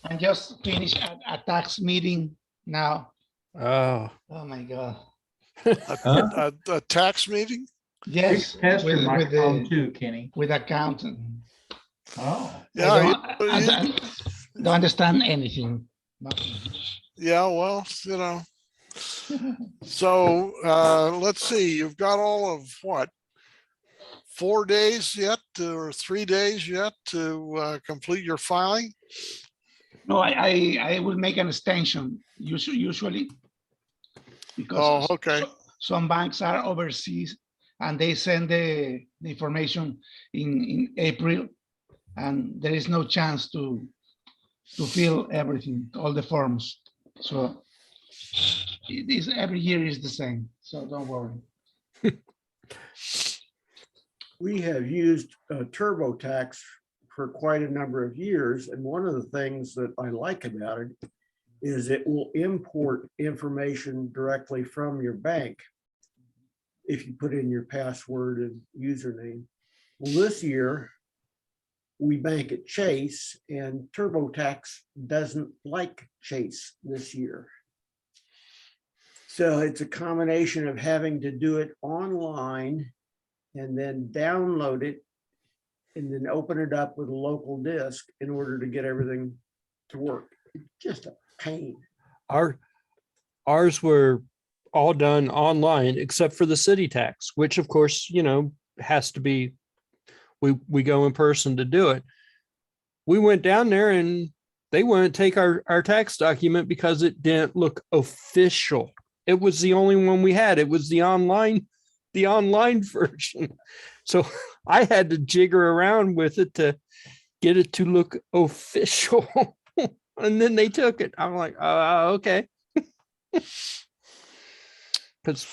I just finished a tax meeting now. Oh, Oh my God. A tax meeting? Yes, Test your with microphone too, Kenny. accountant. Oh, Yeah. I don't understand anything. Nothing. Yeah, well, so let's see, you've got all of what? 4 days yet or 3 days yet to complete your filing? No, I will make an extension usually because okay. some banks are overseas and they send the information in April, and there is no chance to fill everything, all the forms. So it is every year is the same. So don't worry. We have used TurboTax for quite a number of years. And one of the things that I like about it is it will import information directly from your bank if you put in your password and username. Well, this year, we bank at Chase, and TurboTax doesn't like Chase this year. So it's a combination of having to do it online and then download it and then open it up with a local disk in order to get everything to work. It's just a pain. Ours were all done online except for the city tax, which of course, has to be, we go in person to do it. We went down there and they wouldn't take our tax document because it didn't look official. It was the only one we had. It was the online version. So I had to jigger around with it to get it to look official. And then they took it. I'm like, okay. Because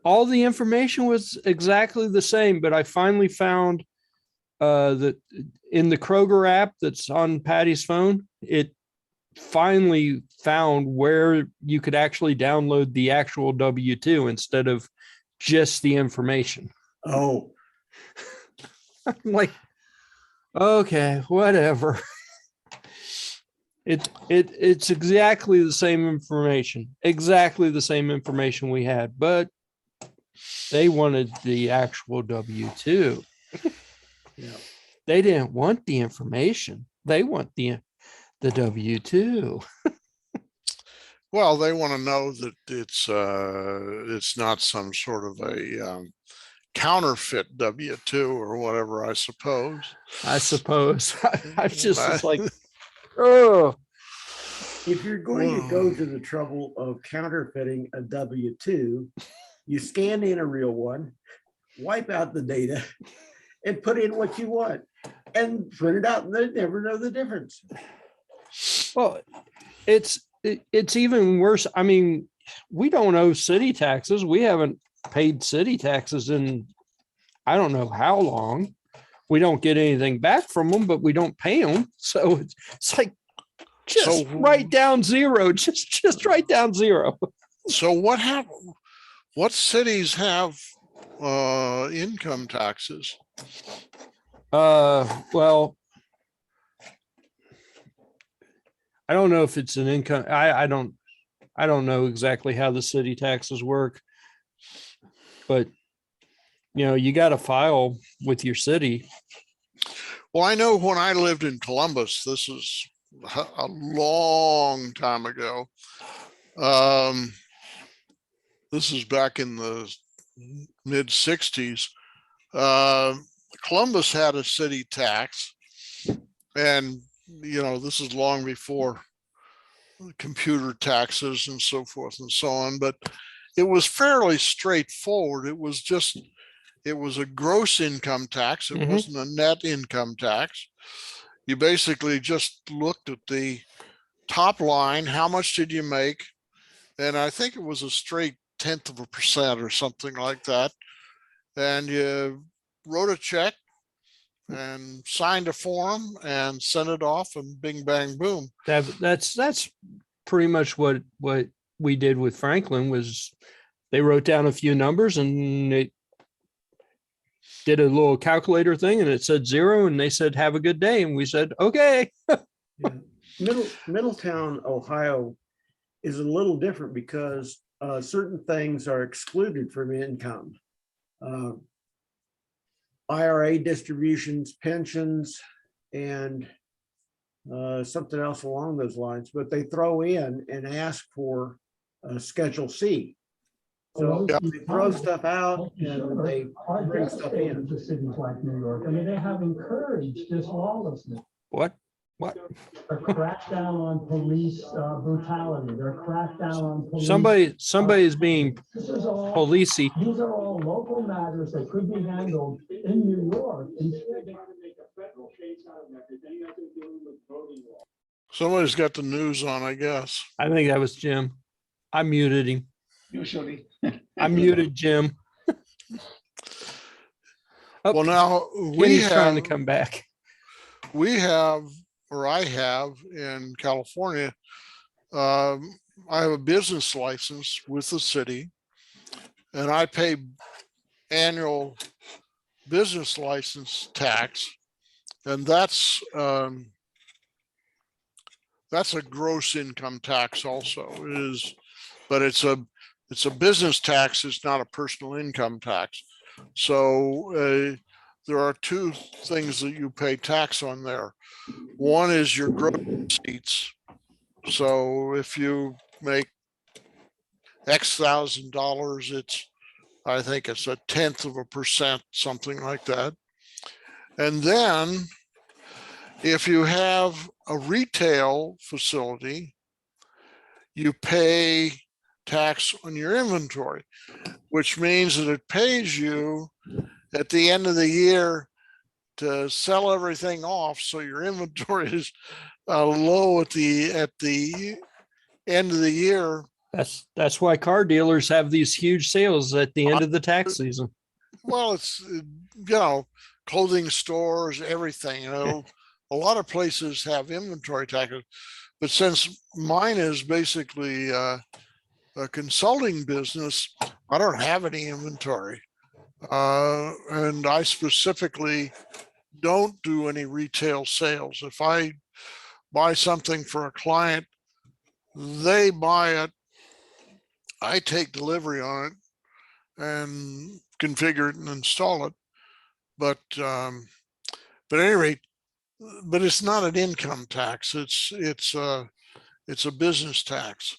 all the information was exactly the same, but I finally found that in the Kroger app that's on Patty's phone, it finally found where you could actually download the actual W-2 instead of just the information. Oh, I'm like, Okay, whatever. It's exactly the same information, we had, but they wanted the actual W-2. Yeah. They didn't want the information. They want the W-2. Well, they want to know that it's not some sort of a counterfeit W-2 or whatever, I suppose. I suppose. I just was I- like, oh, If you're going to go Whoa. to the trouble of counterfeiting a W-2, you scan in a real one, wipe out the data, and put in what you want, and print it out, and they never know the difference. well, it's even worse. I mean, we don't owe city taxes. We haven't paid city taxes in I don't know how long. We don't get anything back from them, but we don't pay them. So it's like just So- write down zero. Just write down zero. So what cities have income taxes? Well, I don't know if it's an income. I don't know exactly how the city taxes work, but you got to file with your city. Well, I know when I lived in Columbus, this is a long time ago. This is back in the mid 60s. Columbus had a city tax, and this is long before computer taxes and so forth and so on, but it was fairly straightforward. It was a gross income tax. It Mhm. wasn't a net income tax. You basically just looked at the top line, how much did you make? And I think it was a straight 0.1% or something like that. And you wrote a check and signed a form and sent it off, and bing, bang, boom. That's pretty much what we did with Franklin. Was they wrote down a few numbers and they did a little calculator thing, and it said zero, and they said have a good day, and we said okay. Yeah. Middletown, Ohio is a little different because certain things are excluded from income. IRA distributions, pensions, and something else along those lines, but they throw in and ask for Schedule C. So Yep. they throw stuff out and they bring stuff in. To cities like New York, I mean, they have encouraged this lawlessness. What? Their crackdown on police brutality. Their crackdown on police. Somebody is being This is all. policey. These are all local matters that could be handled in New York. Somebody's got the news on, I guess. I think that was Jim. I muted him. Usually. I muted Jim. Oh, Well, now Kenny's trying to come back. I have in California, I have a business license with the city, and I pay annual business license tax, and that's a gross income tax also. But it's a business tax. It's not a personal income tax. So there are two things that you pay tax on there. One is your gross receipts. So if you make X $1,000, I think it's 0.1%, something like that. And then if you have a retail facility, you pay tax on your inventory, which means that it pays you at the end of the year to sell everything off, so your inventory is low at the end of the year. That's why car dealers have these huge sales at the end of the tax season. Well, it's clothing stores, everything. A lot of places have inventory taxes, but since mine is basically a consulting business, I don't have any inventory. And I specifically don't do any retail sales. If I buy something for a client, they buy it, I take delivery on it and configure it and install it. But at any rate, but it's not an income tax. It's a business tax.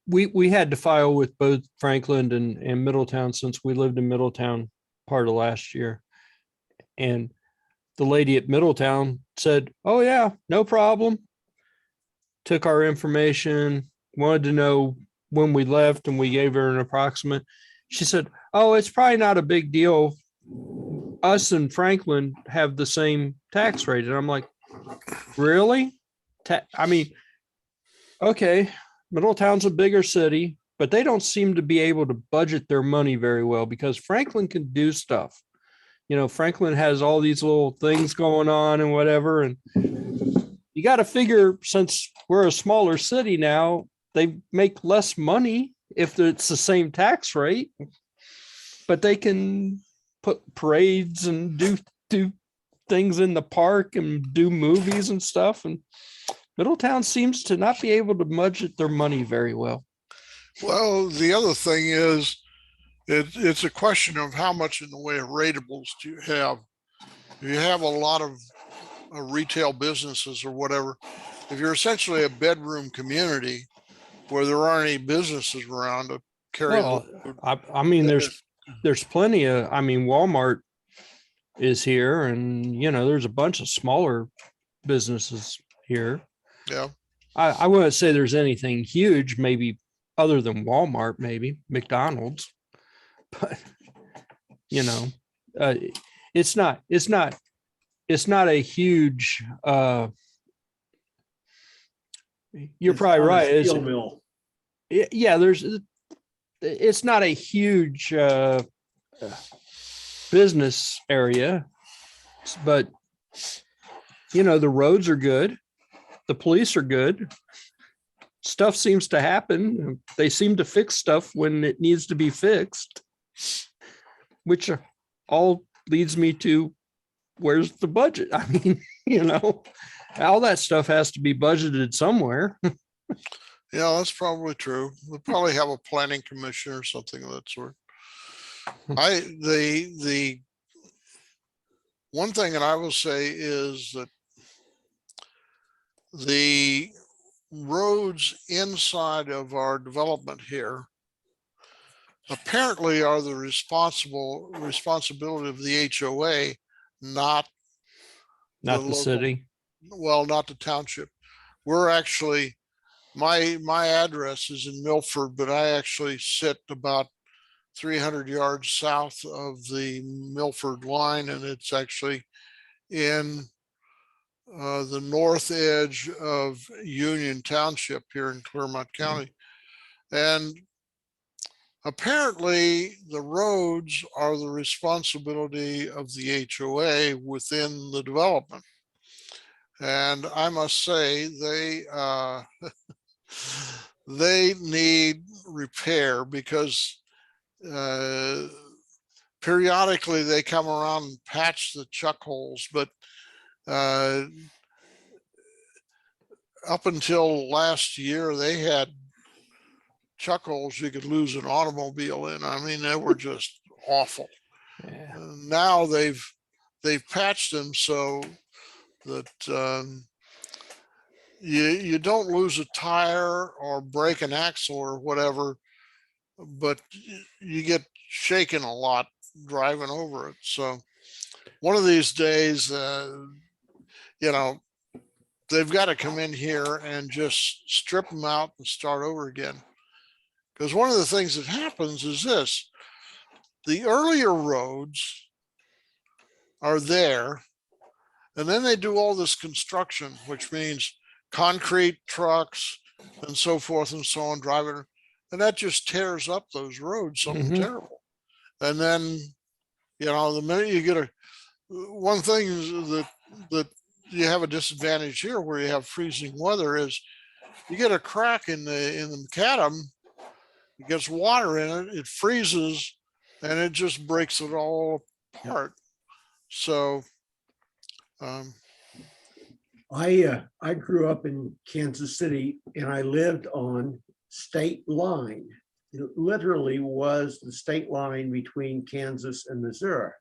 We had to file with both Franklin and Middletown since we lived in Middletown part of last year. And the lady at Middletown said, "Oh yeah, no problem." Took our information, wanted to know when we left, and we gave her an approximate. She said, "Oh, it's probably not a big deal. Us and Franklin have the same tax rate." And I'm like, really? I mean, okay, Middletown's a bigger city, but they don't seem to be able to budget their money very well because Franklin can do stuff. You know, Franklin has all these little things going on and whatever. And you got to figure, since we're a smaller city now, they make less money if it's the same tax rate, but they can put parades and do things in the park and do movies and stuff. And Middletown seems to not be able to budget their money very well. Well, the other thing is, it's a question of how much in the way of ratables do you have. If you have a lot of retail businesses or whatever, if you're essentially a bedroom community where there aren't any businesses around to carry Well, load, I mean, there's plenty of, I mean, Walmart is here, and you know, there's a bunch of smaller businesses here. yeah. I wouldn't say there's anything huge, maybe other than Walmart, maybe McDonald's, but you know, it's not a huge, you're It's probably not a right. steel mill. Yeah, it's not a huge business area, but you know, the roads are good. The police are good. Stuff seems to happen. They seem to fix stuff when it needs to be fixed, which all leads me to, where's the budget? I mean, you know, all that stuff has to be budgeted somewhere. Yeah, that's probably true. We'll probably have a planning commission or something of that sort. The one thing that I will say is that the roads inside of our development here apparently are the responsibility of the HOA, not Not the local- city. Well, not the township. We're actually, my address is in Milford, but I actually sit about 300 yards south of the Milford line, and it's actually in the north edge of Union Township here in Clermont County. And apparently the roads are the responsibility of the HOA within the development. And I must say, they need repair because periodically they come around and patch the chuck holes, but up until last year, they had chuck holes you could lose an automobile in. I mean, they were just awful. Yeah. Now they've patched them so that you don't lose a tire or break an axle or whatever, but you get shaken a lot driving over it. So one of these days, you know, they've got to come in here and just strip them out and start over again. Because one of the things that happens is this: the earlier roads are there, and then they do all this construction, which means concrete trucks and so forth and so on driving, and that just tears up those roads, something terrible. And then, you know, the minute you get one thing that you have a disadvantage here where you have freezing weather is you get a crack in the macadam, it gets water in it, it freezes, and it just breaks it all apart. So, um, I grew up in Kansas City and I lived on state line. It literally was the state line between Kansas and Missouri.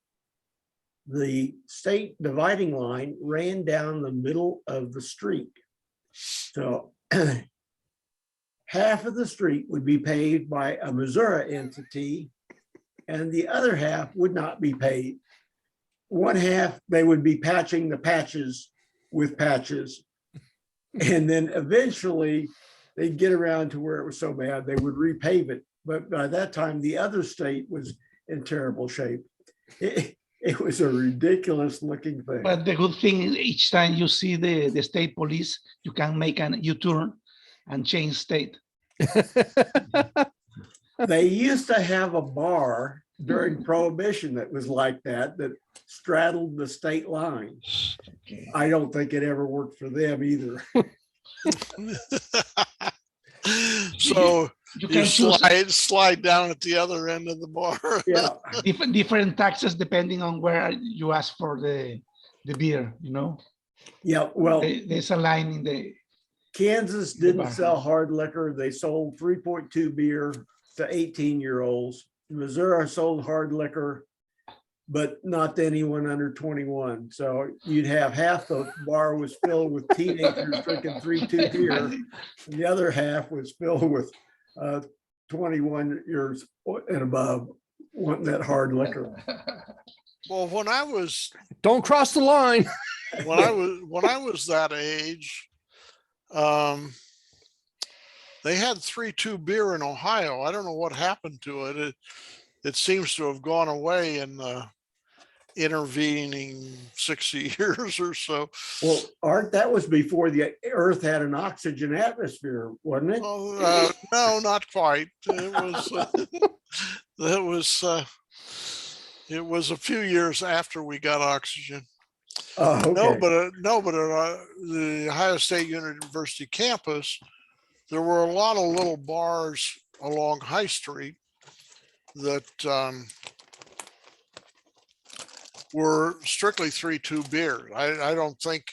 The state dividing line ran down the middle of the street. So half of the street would be paved by a Missouri entity and the other half would not be paved. One half, they would be patching the patches with patches. And then eventually they'd get around to where it was so bad, they would repave it. But by that time, the other state was in terrible shape. It was a ridiculous looking thing. But the good thing is each time you see the state police, you can make an U-turn and change state. They used to have a bar during Prohibition that was like that, that straddled the state line. I don't think it ever worked for them either. so You you can choose slide down at the other end of the bar. Yeah, different taxes depending on where you ask for the beer, you know? yeah. Well, There's a line in the, Kansas The didn't bar. sell hard liquor. They sold 3.2 beer to 18-year-olds. Missouri sold hard liquor, but not to anyone under 21. So you'd have half the bar was filled with teenagers drinking 3.2 beer, and the other half was filled with 21 years and above wanting that hard liquor. Well, when I was Don't cross the line. when I was that age, they had 3.2 beer in Ohio. I don't know what happened to it. It seems to have gone away in the intervening 60 years or so. Well, Art, that was before the Earth had an oxygen atmosphere, wasn't it? Oh, no, not quite. It was a few years after we got oxygen. Oh, okay. No, but at the Ohio State University campus, there were a lot of little bars along High Street that were strictly 3.2 beer. I don't think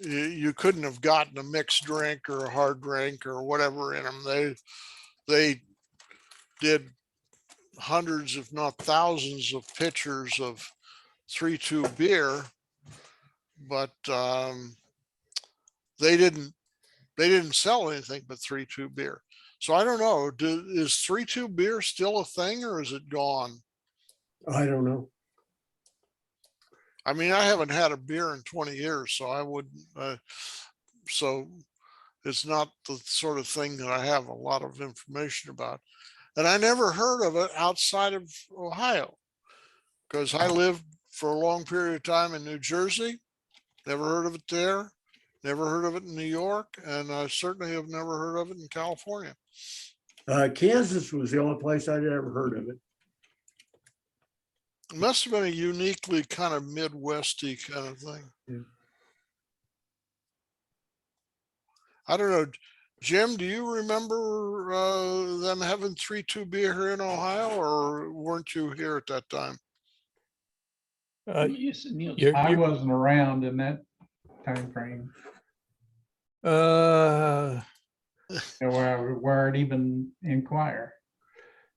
you couldn't have gotten a mixed drink or a hard drink or whatever in them. They did hundreds, if not thousands, of pitchers of 3.2 beer, but they didn't sell anything but 3.2 beer. So I don't know. Is 3.2 beer still a thing or is it gone? I don't know. I mean, I haven't had a beer in 20 years, so I wouldn't. So it's not the sort of thing that I have a lot of information about. And I never heard of it outside of Ohio because I lived for a long period of time in New Jersey. Never heard of it there. Never heard of it in New York. And I certainly have never heard of it in California. Kansas was the only place I'd ever heard of it. It must have been a uniquely kind of Midwesty kind of thing. Yeah. I don't know. Jim, do you remember them having 3.2 beer here in Ohio, or weren't you here at that time? yes, I wasn't around in that time frame where it even inquire.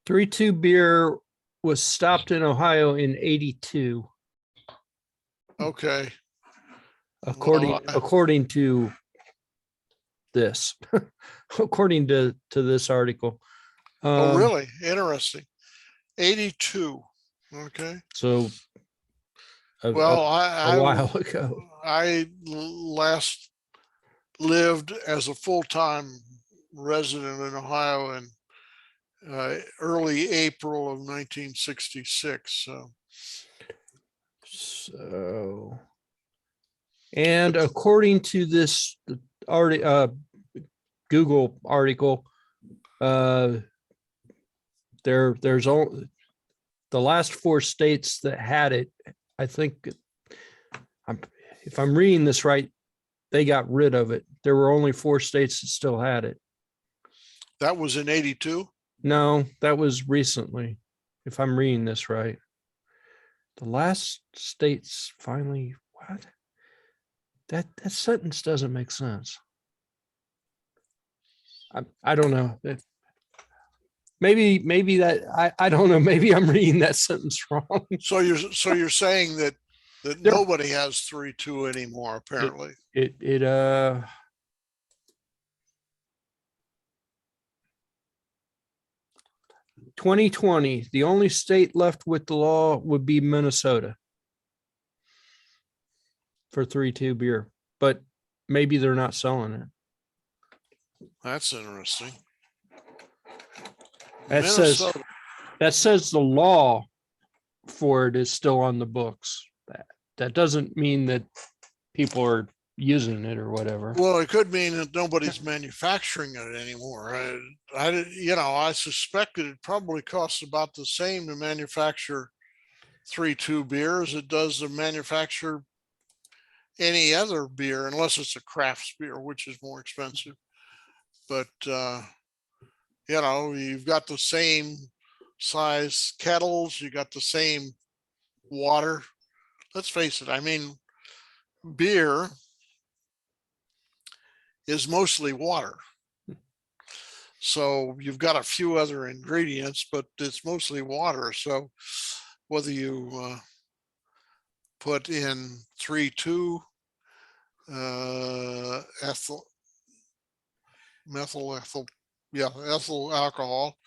3.2 beer was stopped in Ohio in 82, Okay. according to this, according to this article. Oh, really? Interesting. 82. Okay. So Well, a while ago. I last lived as a full-time resident in Ohio in early April of 1966. So, and according to this Google article, there's only the last 4 states that had it. I think, if I'm reading this right, they got rid of it. There were only 4 states that still had it. That was in 82? No, that was recently, if I'm reading this right. The last states finally, what? That sentence doesn't make sense. I don't know. Maybe that, I don't know. Maybe I'm reading that sentence wrong. So you're saying that There- nobody has 3.2 anymore, apparently. It 2020, the only state left with the law would be Minnesota for 3.2 beer, but maybe they're not selling it. That's interesting. That says, Minnesota. that says the law for it is still on the books. That doesn't mean that people are using it or whatever. Well, it could mean that nobody's manufacturing it anymore. I suspected it probably costs about the same to manufacture 3.2 beer as it does to manufacture any other beer, unless it's a craft beer, which is more expensive. But, you've got the same size kettles, you got the same water. Let's face it, I mean, beer is mostly water. So you've got a few other ingredients, but it's mostly water. So whether you put in 3.2 ethyl alcohol,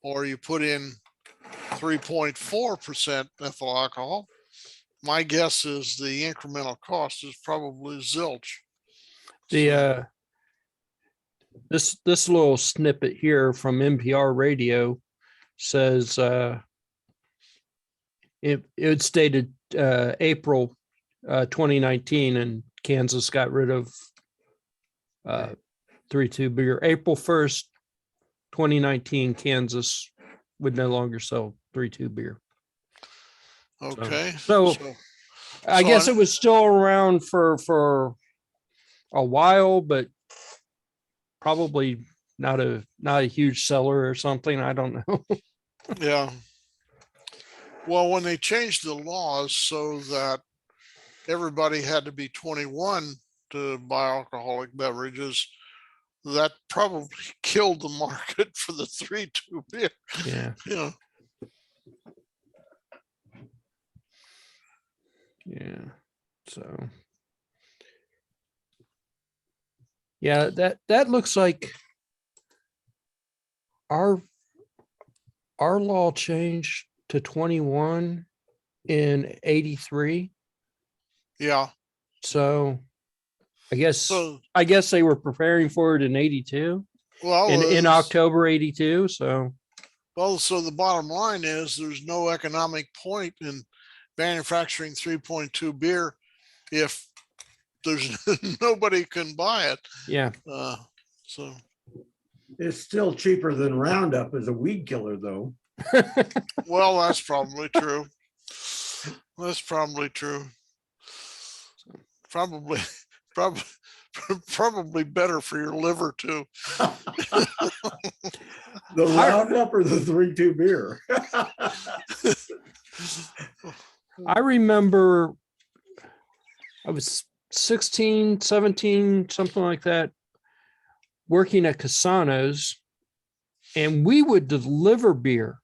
or you put in 3.4% ethyl alcohol, my guess is the incremental cost is probably zilch. The this little snippet here from NPR radio says it stated April 2019, and Kansas got rid of 3.2 beer. April 1st, 2019, Kansas would no longer sell 3.2 beer. Okay. So I guess So it was still around for a while, but probably not a huge seller or something. I don't know. yeah. Well, when they changed the laws so that everybody had to be 21 to buy alcoholic beverages, that probably killed the market for the 3.2 beer. Yeah. Yeah. Yeah. So yeah, that looks like our law changed to 21 in 83. Yeah. So I guess So, they were preparing for it in 82, well, in October 82. So so the bottom line is there's no economic point in manufacturing 3.2 beer if there's nobody can buy it. yeah. So It's still cheaper than Roundup as a weed killer, though. well, that's probably true. That's probably true. Probably better for your liver too. The Roundup or the 3.2 beer? I remember I was 16, 17, something like that, working at Casanos, and we would deliver beer.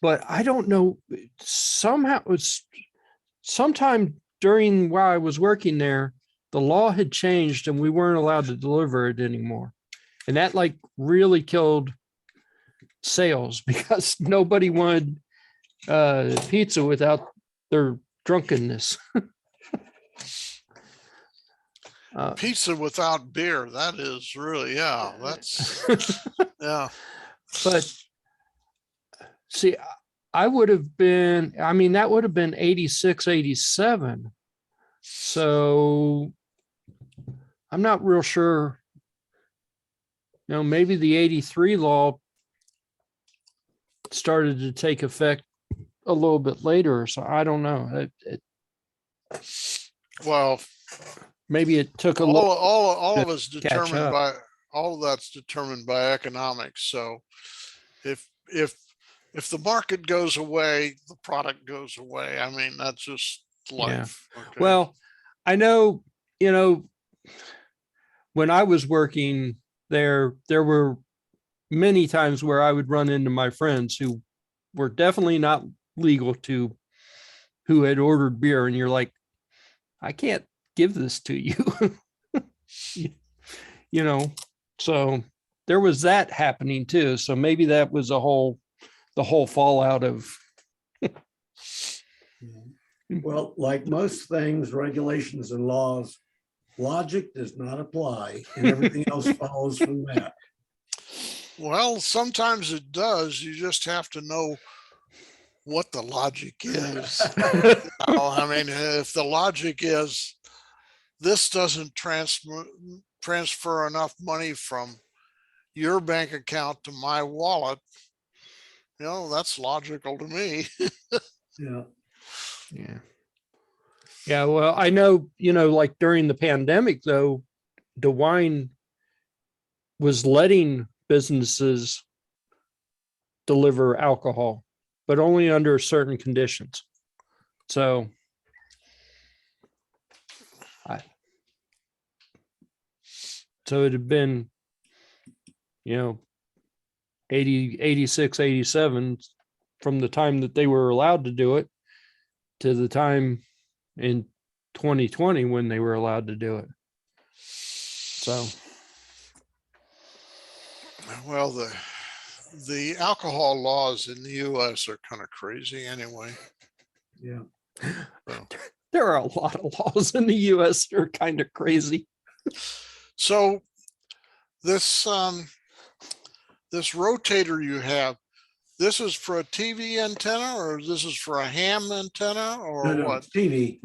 But I don't know, somehow it was sometime during while I was working there, the law had changed and we weren't allowed to deliver it anymore. And that like really killed sales because nobody wanted pizza without their drunkenness. Pizza without beer, that is really, yeah, that's, yeah. But see, I would have been, I mean, that would have been 86, 87. So I'm not real sure, maybe the 83 law started to take effect a little bit later. So I don't know. Well, Maybe it took a all little. of it's catch determined up. by, all of that's determined by economics. So if if the market goes away, the product goes away. I mean, that's just life. Okay. Well, I know, you know, when I was working there were many times where I would run into my friends who were definitely not legal to, who had ordered beer, and you're like, I can't give this to you. You know, so there was that happening too. So maybe that was the whole fallout of. Well, like most things, regulations and laws, logic does not apply and everything else follows from that. Well, sometimes it does. You just have to know what the logic is. I mean, if the logic is this doesn't transfer enough money from your bank account to my wallet, you know, that's logical to me. Yeah. Yeah. Yeah. Well, I know, you know, like during the pandemic, though, DeWine was letting businesses deliver alcohol, but only under certain conditions. So it had been, you know, 86, 87 from the time that they were allowed to do it to the time in 2020 when they were allowed to do it. So, Well, the alcohol laws in the US are kind of crazy anyway. Yeah. So, there are a lot of laws in the US that are kind of crazy. so this this rotator you have, this is for a TV antenna, or this is for a ham antenna, or No, what? TV.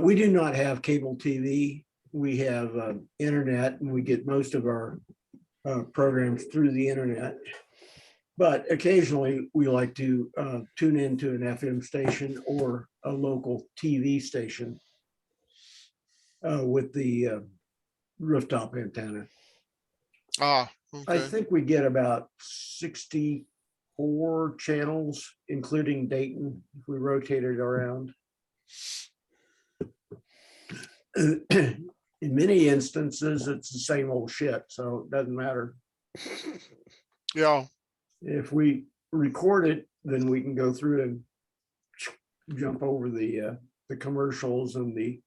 We do not have cable TV. We have internet, and we get most of our programs through the internet. But occasionally we like to tune into an FM station or a local TV station with the rooftop antenna. Ah, I okay. think we get about 64 channels, including Dayton, if we rotate it around. In many instances, it's the same old shit, so it doesn't matter. Yeah. If we record it, then we can go through and jump over the commercials and the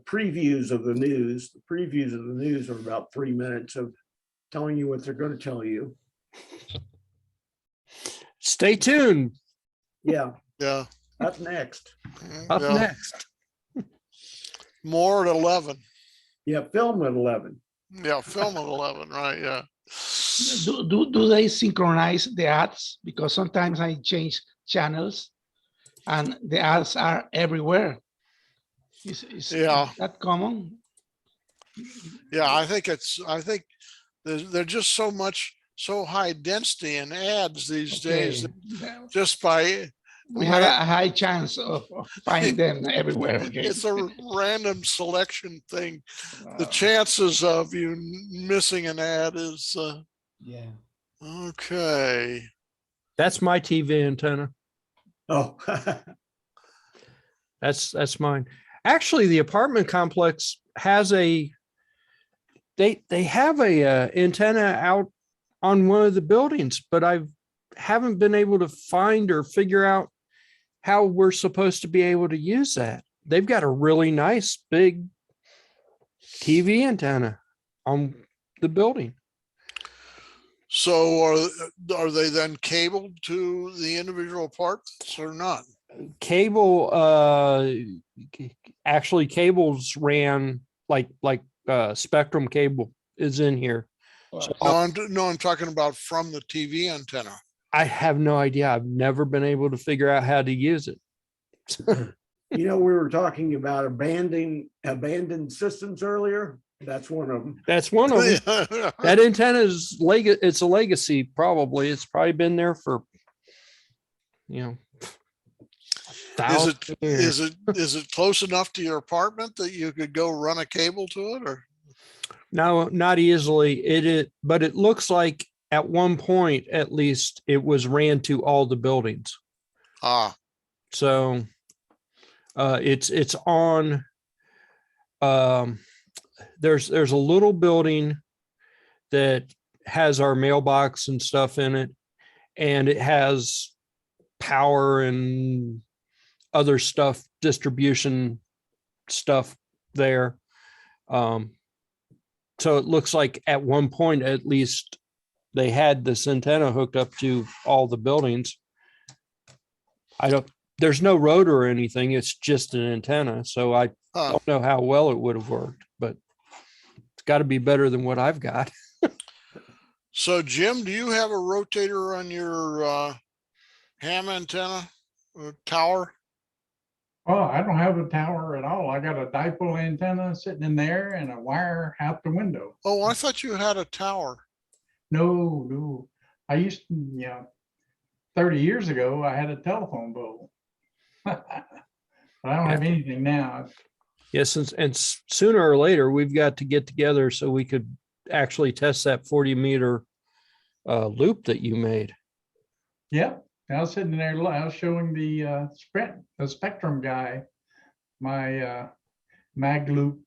previews of the news. The previews of the news are about 3 minutes of telling you what they're going to tell you. Stay tuned. Yeah. Yeah. Up next. Up Yeah. next. More at 11. Yeah. Film at 11. Yeah. Film at 11. Right. Yeah. Do they synchronize the ads? Because sometimes I change channels and the ads are everywhere. Is Yeah. that common? Yeah. I think they're just so high density in ads these days, Okay. that just by We have a high chance of finding them everywhere. Okay. it's a random selection thing. The Wow. chances of you missing an ad is Yeah. okay. That's my TV antenna. Oh, That's mine. Actually, the apartment complex has they have a antenna out on one of the buildings, but I haven't been able to find or figure out how we're supposed to be able to use that. They've got a really nice big TV antenna on the building. So are they then cabled to the individual apartments or not? Cable, actually cables ran like Spectrum cable is in here. So No, I'm talking about from the TV antenna. I have no idea. I've never been able to figure out how to use it. we were talking about abandoned systems earlier. That's one of them. That's one of them. That antenna is it's a legacy, probably. It's probably been there for, you know, is it close enough to your apartment that you could go run a cable to it, or no, not easily. But it looks like at one point, at least, it was ran to all the buildings. Ah, So it's on, there's a little building that has our mailbox and stuff in it, and it has power and other stuff, distribution stuff there. So it looks like at one point, at least, they had this antenna hooked up to all the buildings. There's no rotor or anything. It's just an antenna. So I huh. don't know how well it would have worked, but it's got to be better than what I've got. So Jim, do you have a rotator on your ham antenna tower? Oh, I don't have a tower at all. I got a dipole antenna sitting in there and a wire out the window. Oh, I thought you had a tower. No, no. I used to, 30 years ago, I had a telephone pole. But I don't have anything now. Yes, and sooner or later, we've got to get together so we could actually test that 40-meter loop that you made. Yep. I was sitting there, I was showing the Spectrum guy my mag loop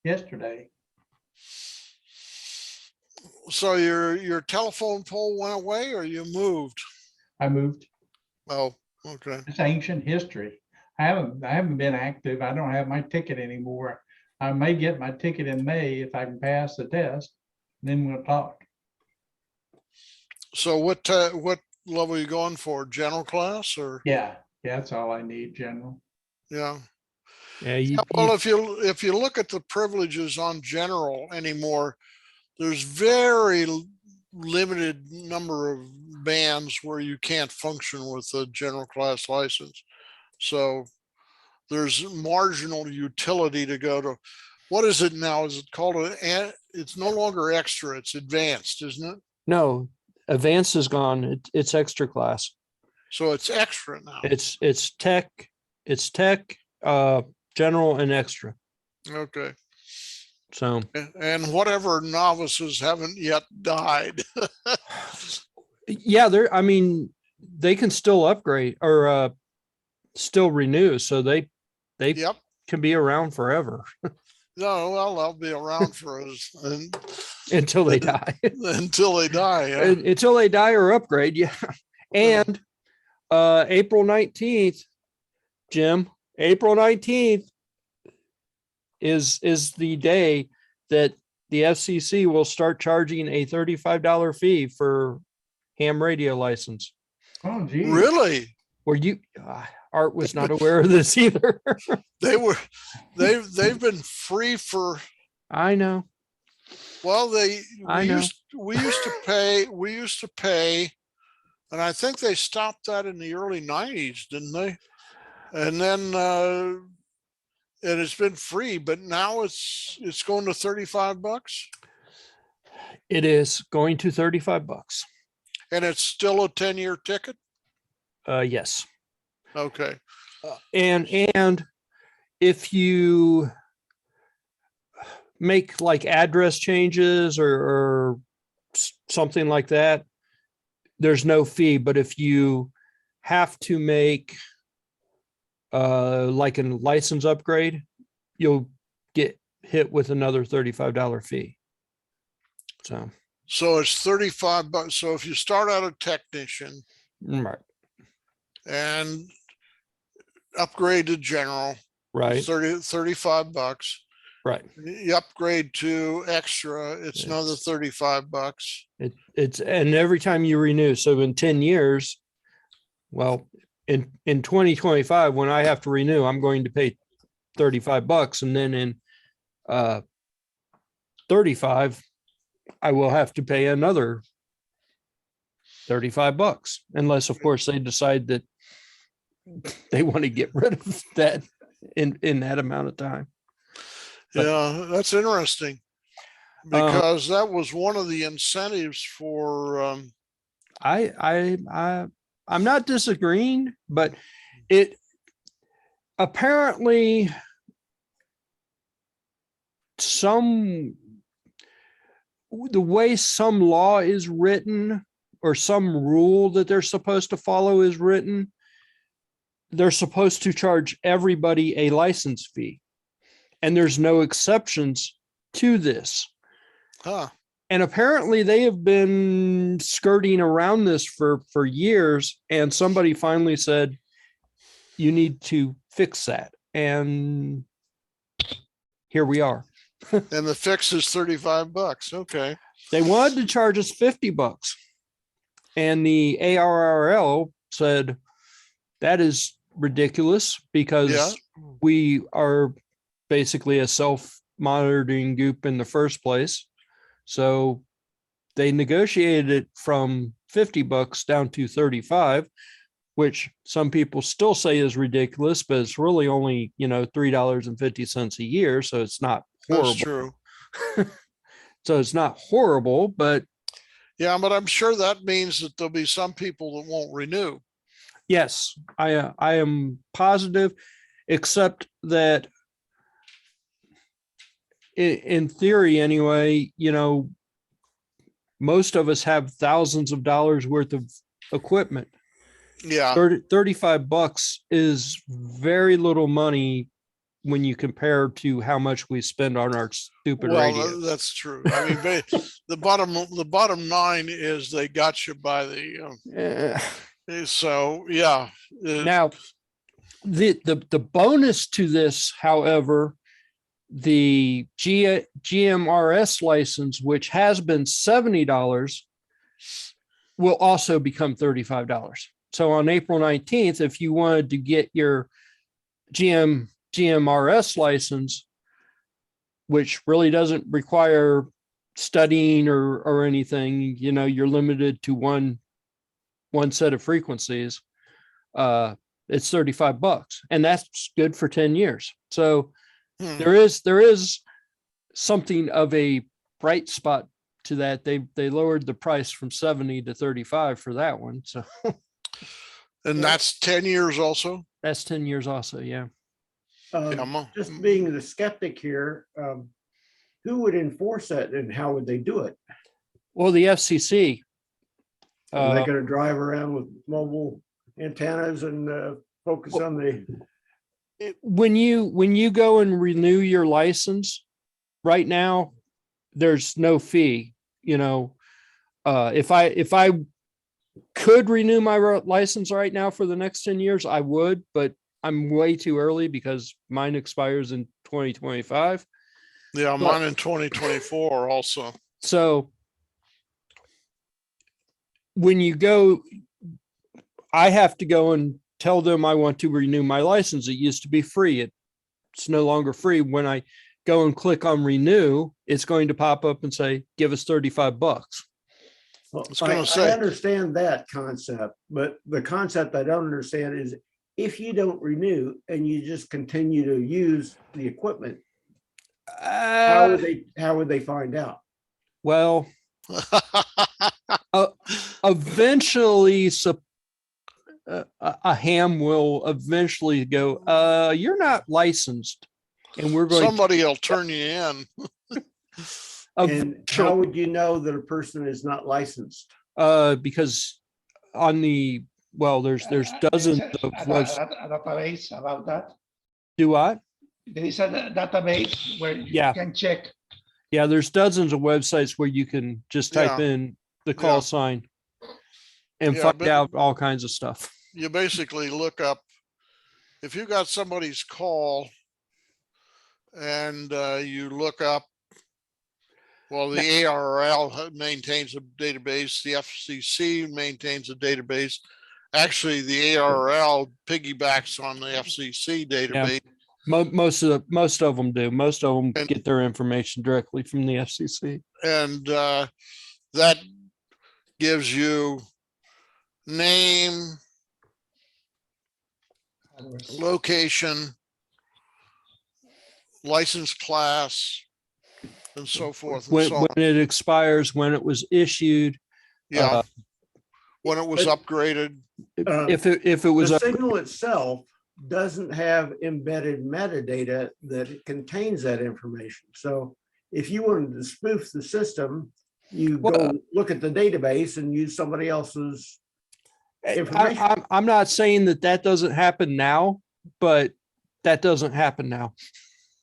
yesterday. So your telephone pole went away or you moved? I moved. Oh, okay. It's ancient history. I haven't been active. I don't have my ticket anymore. I may get my ticket in May if I can pass the test. Then we'll talk. So what level are you going for? General class or? Yeah, that's all I need, General. Yeah. Yeah, Well, if you look at the privileges on general anymore, there's very limited number of bands where you can't function with a general class license. So there's marginal utility to go to. What is it now? Is it called it's no longer extra, it's advanced, isn't it? no, advanced is gone. It's extra class. So it's extra now. It's tech, general and extra. Okay. So And whatever novices haven't yet died. yeah, they can still upgrade or still renew. So they Yep. can be around forever No, well, they'll be around for us until they die. until they die. Yeah. Until they die or upgrade. Yeah. And April 19th, Jim, April 19th is the day that the FCC will start charging a $35 fee for ham radio license. Oh, geez. Really? Were you Art was not aware of this either. They've been free for, I know. well, I know. we used to pay, and I think they stopped that in the early 90s, didn't they? And then and it's been free, but now it's going to $35 It is going to $35. and it's still a 10-year ticket. Yes. Okay. And if you make like address changes or something like that, there's no fee. But if you have to make like a license upgrade, you'll get hit with another $35 fee. So it's $35. So if you start out a technician Right. and upgrade to general, Right. $35. Right. You upgrade to extra, it's another $35. It's and every time you renew. So in 10 years, well, in 2025, when I have to renew, I'm going to pay $35. And then in 35, I will have to pay another $35, unless of course they decide that they want to get rid of that in that amount of time. But, yeah, that's interesting because that was one of the incentives for I'm not disagreeing, but it apparently the way some law is written or some rule that they're supposed to follow is written, they're supposed to charge everybody a license fee. And there's no exceptions to this. Huh. And apparently they have been skirting around this for years. And somebody finally said, you need to fix that. And here we are. And the fix is $35. Okay. They wanted to charge us $50. And the ARRL said, that is ridiculous because Yeah. we are basically a self-monitoring group in the first place. So they negotiated it from $50 down to 35, which some people still say is ridiculous, but it's really only, $3.50 a year. So it's not horrible. That's true. So it's not horrible, but Yeah, but I'm sure that means that there'll be some people that won't renew. yes, I am positive, except that in theory anyway, most of us have thousands of dollars worth of equipment. Yeah. $35 is very little money when you compare to how much we spend on our stupid radio. That's true. I mean, the bottom line is they got you by the, so yeah. Now, the bonus to this, however, the GMRS license, which has been $70, will also become $35. So on April 19th, if you wanted to get your GMRS license, which really doesn't require studying or anything, you're limited to one set of frequencies. It's $35, and that's good for 10 years. So there is something of a bright spot to that. They lowered the price from 70 to 35 for that one. So and that's 10 years also. that's 10 years also. Yeah. Just being the skeptic here, who would enforce that and how would they do it? Well, the FCC. Are they going to drive around with mobile antennas and focus on the? When you go and renew your license right now, there's no fee. If I could renew my license right now for the next 10 years, I would, but I'm way too early because mine expires in 2025. Yeah, mine in 2024 also. So when you go, I have to go and tell them I want to renew my license. It used to be free. It's no longer free. When I go and click on renew, it's going to pop up and say, give us $35. Well, I I understand that concept, but the concept I don't understand is if you don't renew and you just continue to use the equipment, how would they find out? Well, eventually, a ham will eventually go, you're not licensed. And we're going Somebody will turn you in. And how would you know that a person is not licensed? Because on there's dozens of websites. A database about that. Do what? There is a database where you can check. Yeah, there's dozens of websites where you can just type in the call sign and find out all kinds of stuff. You basically look up, if you got somebody's call and you look up, well, the ARRL maintains a database, the FCC maintains a database. Actually, the ARRL piggybacks on the FCC database. Most of them do. Most of them get their information directly from the FCC. And that gives you name, location, license class, and so forth. When it expires, when it was issued. Yeah. When it was upgraded. If it was the signal itself doesn't have embedded metadata that it contains that information. So if you wanted to spoof the system you Well, go look at the database and use somebody else's I, information. I'm not saying that that doesn't happen now, but that doesn't happen now.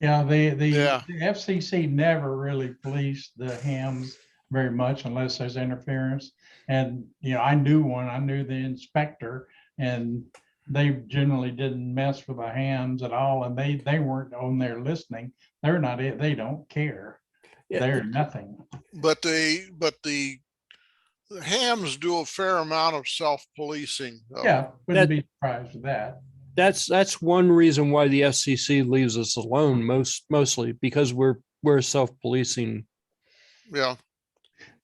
Yeah, Yeah. the FCC never really policed the hams very much unless there's interference. And, you know, I knew the inspector, and they generally didn't mess with the hams at all. And they weren't on there listening. They're not, they don't care. Yeah. They're nothing. But the hams do a fair amount of self-policing. though. Yeah, wouldn't be surprised with that. That's one reason why the FCC leaves us alone mostly because we're self-policing. Yeah.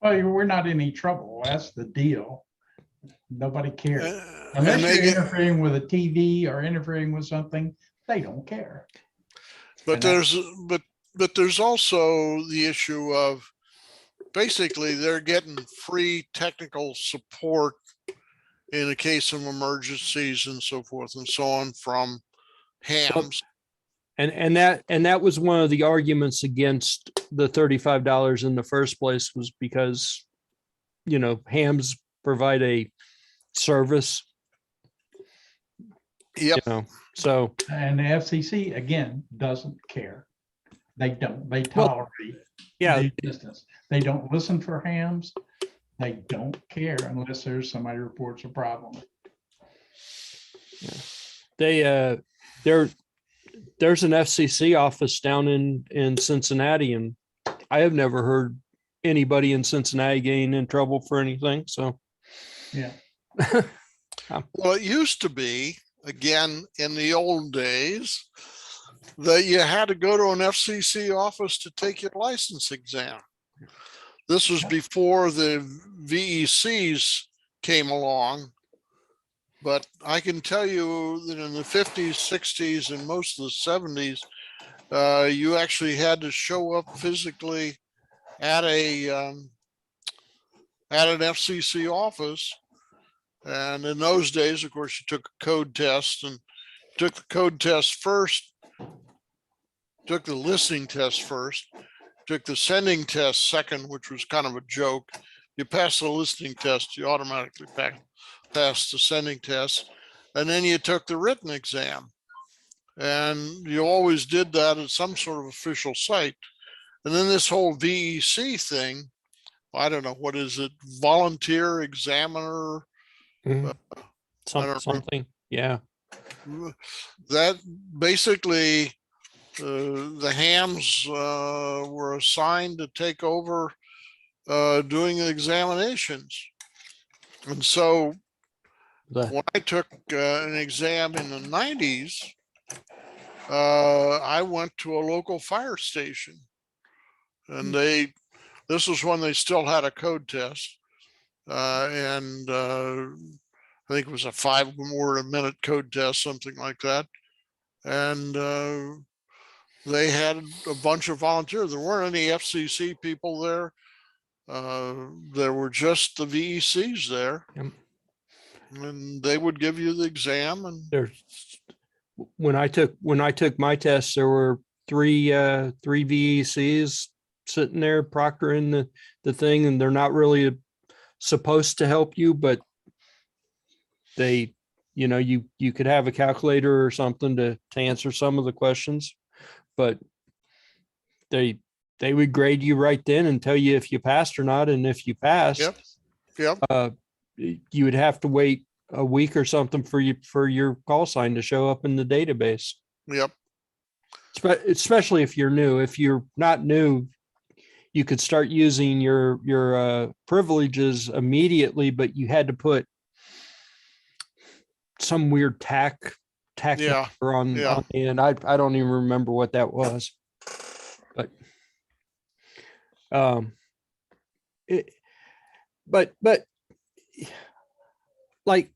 Well, we're not in any trouble. That's the deal. Nobody cares. And Unless they you're get, interfering with a TV or interfering with something, they don't care. but And there's also the issue of basically they're getting free technical support in the case of emergencies and so forth and so on from hams. And that was one of the arguments against the $35 in the first place, was because, you know, hams provide a service, Yep. you know, so. And the FCC, again, doesn't care. They don't, they Well, tolerate Yeah, the existence. They don't listen for hams. They don't care unless there's somebody reports a problem. there's an FCC office down in Cincinnati, and I have never heard anybody in Cincinnati getting in trouble for anything. So, Yeah. Well, it used to be, again, in the old days, that you had to go to an FCC office to take your license exam. This was before the VECs came along. But I can tell you that in the 50s, 60s, and most of the 70s, you actually had to show up physically at an FCC office. And in those days, of course, you took a code test and took the code test first, took the listening test first, took the sending test second, which was kind of a joke. You pass the listening test, you automatically pass the sending test, and then you took the written exam. And you always did that at some sort of official site. And then this whole VEC thing, I don't know, what is it? Volunteer examiner? something. Yeah. That basically the hams were assigned to take over doing the examinations. And so when I took an exam in the 90s, I went to a local fire station, and this was when they still had a code test. And I think it was a 5-word a minute code test, something like that. And they had a bunch of volunteers. There weren't any FCC people there. There were just the VECs there. Yep. And they would give you the exam. And There's when I took my test, there were three VECs sitting there proctoring the thing, and they're not really supposed to help you, but they, you know, you could have a calculator or something to answer some of the questions, but they would grade you right then and tell you if you passed or not. And if you passed, Yep. You would have to wait a week or something for your call sign to show up in the database. Yep. Especially if you're new. If you're not new, you could start using your privileges immediately, but you had to put some weird tack Yeah. number on the end. I don't even remember what that was, but but like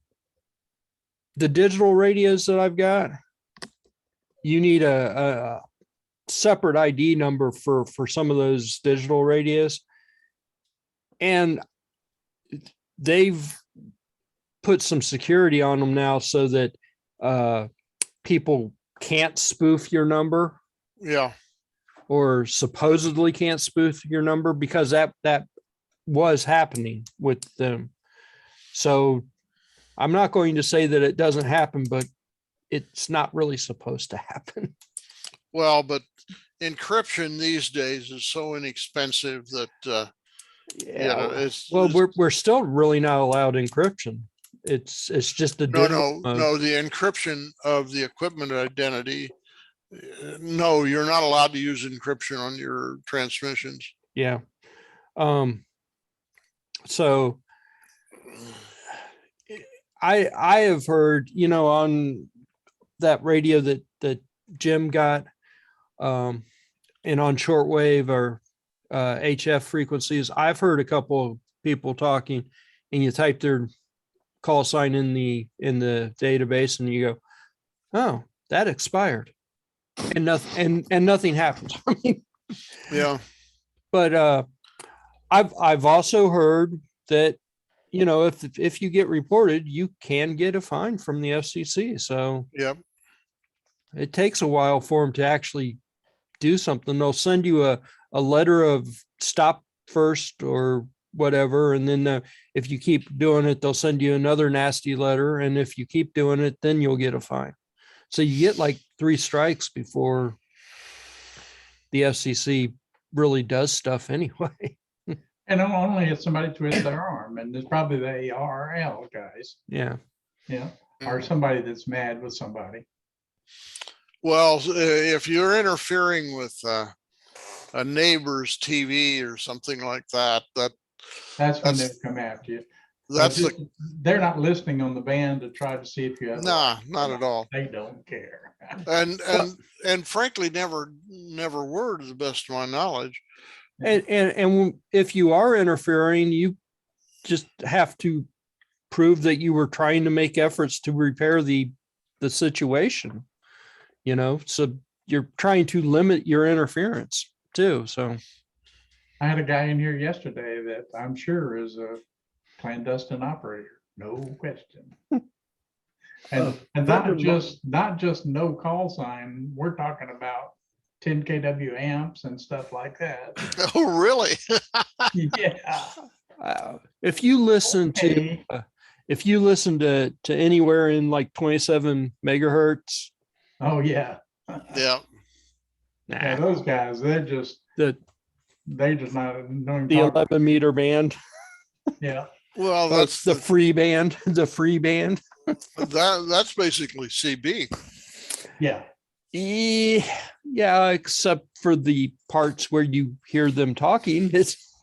the digital radios that I've got, you need a separate ID number for some of those digital radios. And they've put some security on them now so that people can't spoof your number. Yeah. Or supposedly can't spoof your number, because that was happening with them. So I'm not going to say that it doesn't happen, but it's not really supposed to happen. Well, but encryption these days is so inexpensive that, it's. Well, we're still really not allowed encryption. It's just a digital mode. No, the encryption of the equipment identity. No, you're not allowed to use encryption on your transmissions. Yeah. So I have heard, on that radio that Jim got, and on shortwave or HF frequencies, I've heard a couple of people talking, and you type their call sign in the database, and you go, "Oh, that expired," and nothing happens. I mean, Yeah. but I've also heard that, if you get reported, you can get a fine from the FCC. So Yep. it takes a while for them to actually do something. They'll send you a letter of stop first or whatever. And then if you keep doing it, they'll send you another nasty letter. And if you keep doing it, then you'll get a fine. So you get like 3 strikes before the FCC really does stuff anyway. And only if somebody twists their arm, and it's probably the ARL guys, Yeah. or somebody that's mad with somebody. Well, if you're interfering with a neighbor's TV or something like that, That's when they That's- come after you. that's But the, they're not listening on the band to try to see if you have. nah, not at all. They don't care. And frankly, never were, to the best of my knowledge. And if you are interfering, you just have to prove that you were trying to make efforts to repair the situation, so you're trying to limit your interference too. So I had a guy in here yesterday that I'm sure is a clandestine operator, no question. And not just no call sign, we're talking about 10 kW amps and stuff like that. Oh, really? Yeah. if you listen Okay. to anywhere in like 27 megahertz, Oh, yeah. Yeah. Yeah, those guys, they just not knowing. The 11 meter band, Yeah. Well, that's the free band, that's basically CB. Yeah. Yeah, except for the parts where you hear them talking, it's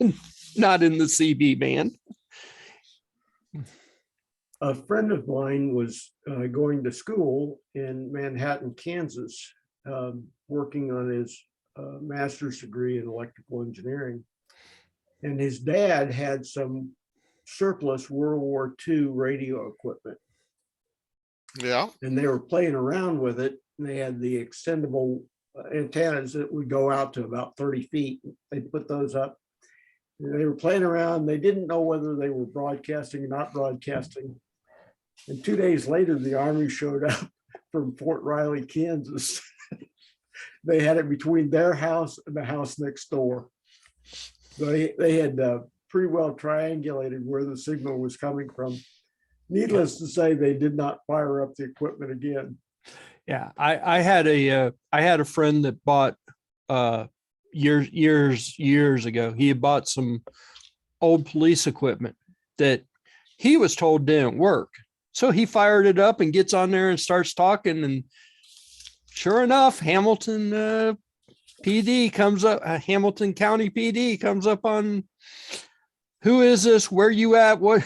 not in the CB band. A friend of mine was going to school in Manhattan, Kansas, working on his master's degree in electrical engineering. And his dad had some surplus World War II radio equipment. Yeah. And they were playing around with it. And they had the extendable antennas that would go out to about 30 feet. They put those up. And they were playing around. They didn't know whether they were broadcasting or not broadcasting. And 2 days later, the Army showed up from Fort Riley, Kansas. They had it between their house and the house next door. So they had pretty well triangulated where the signal was coming from. Needless to say, they did not fire up the equipment again. Yeah, I had a friend that bought years ago. He had bought some old police equipment that he was told didn't work. So he fired it up and gets on there and starts talking, and sure enough, Hamilton PD comes up, Hamilton County PD comes up on, who is this? Where you at? What?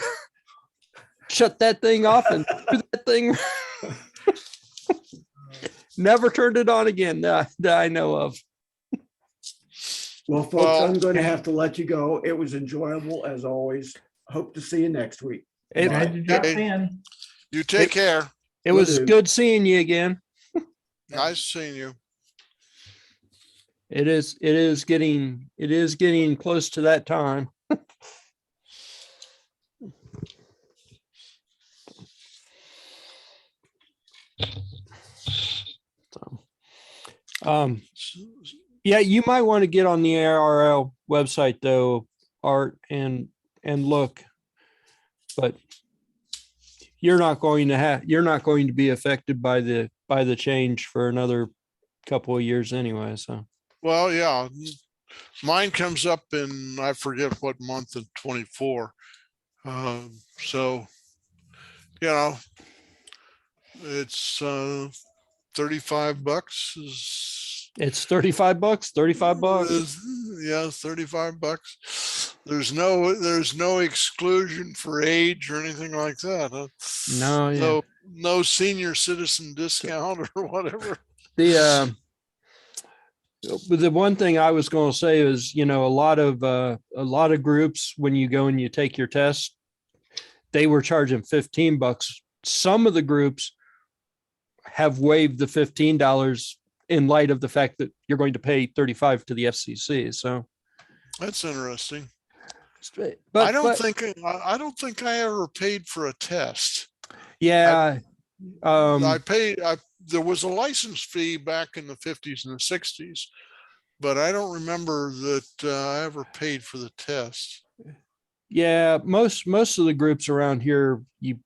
Shut that thing off and do that thing. Never turned it on again that I know of. Well, folks, I'm going to have to let you go. It was enjoyable as always. Hope to see you next week. Glad you dropped in. You take care. It Will was do. good seeing you again. Nice seeing you. It is getting close to that time. So, yeah, you might want to get on the ARL website though, Art, and look. But you're not going to be affected by the change for another couple of years anyway. So Well, yeah, mine comes up in, I forget what month in 24. So, you know, it's $35 is it's $35, $35. yeah, $35. There's no exclusion for age or anything like that. No, yeah. No senior citizen discount or whatever. The one thing I was going to say is, a lot of groups, when you go and you take your test, they were charging $15. Some of the groups have waived the $15 in light of the fact that you're going to pay $35 to the FCC. So That's interesting. but I don't think I ever paid for a test. yeah. There was a license fee back in the 50s and the 60s, but I don't remember that I ever paid for the test. Yeah, most of the groups around here, you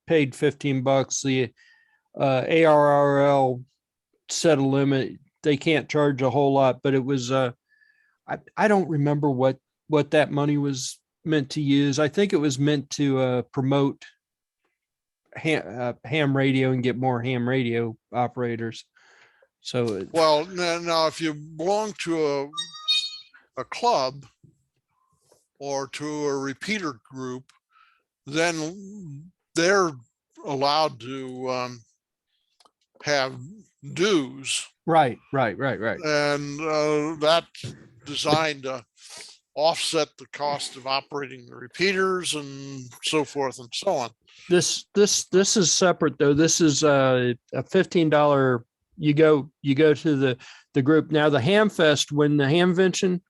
paid $15. The ARRL set a limit. They can't charge a whole lot, but it was I don't remember what that money was meant to use. I think it was meant to promote ham radio and get more ham radio operators. So well, now if you belong to a club or to a repeater group, then they're allowed to have dues. Right. And that's designed to offset the cost of operating the repeaters and so forth and so on. This is separate though. This is a $15. You go to the group. Now the Ham Fest, when the Hamvention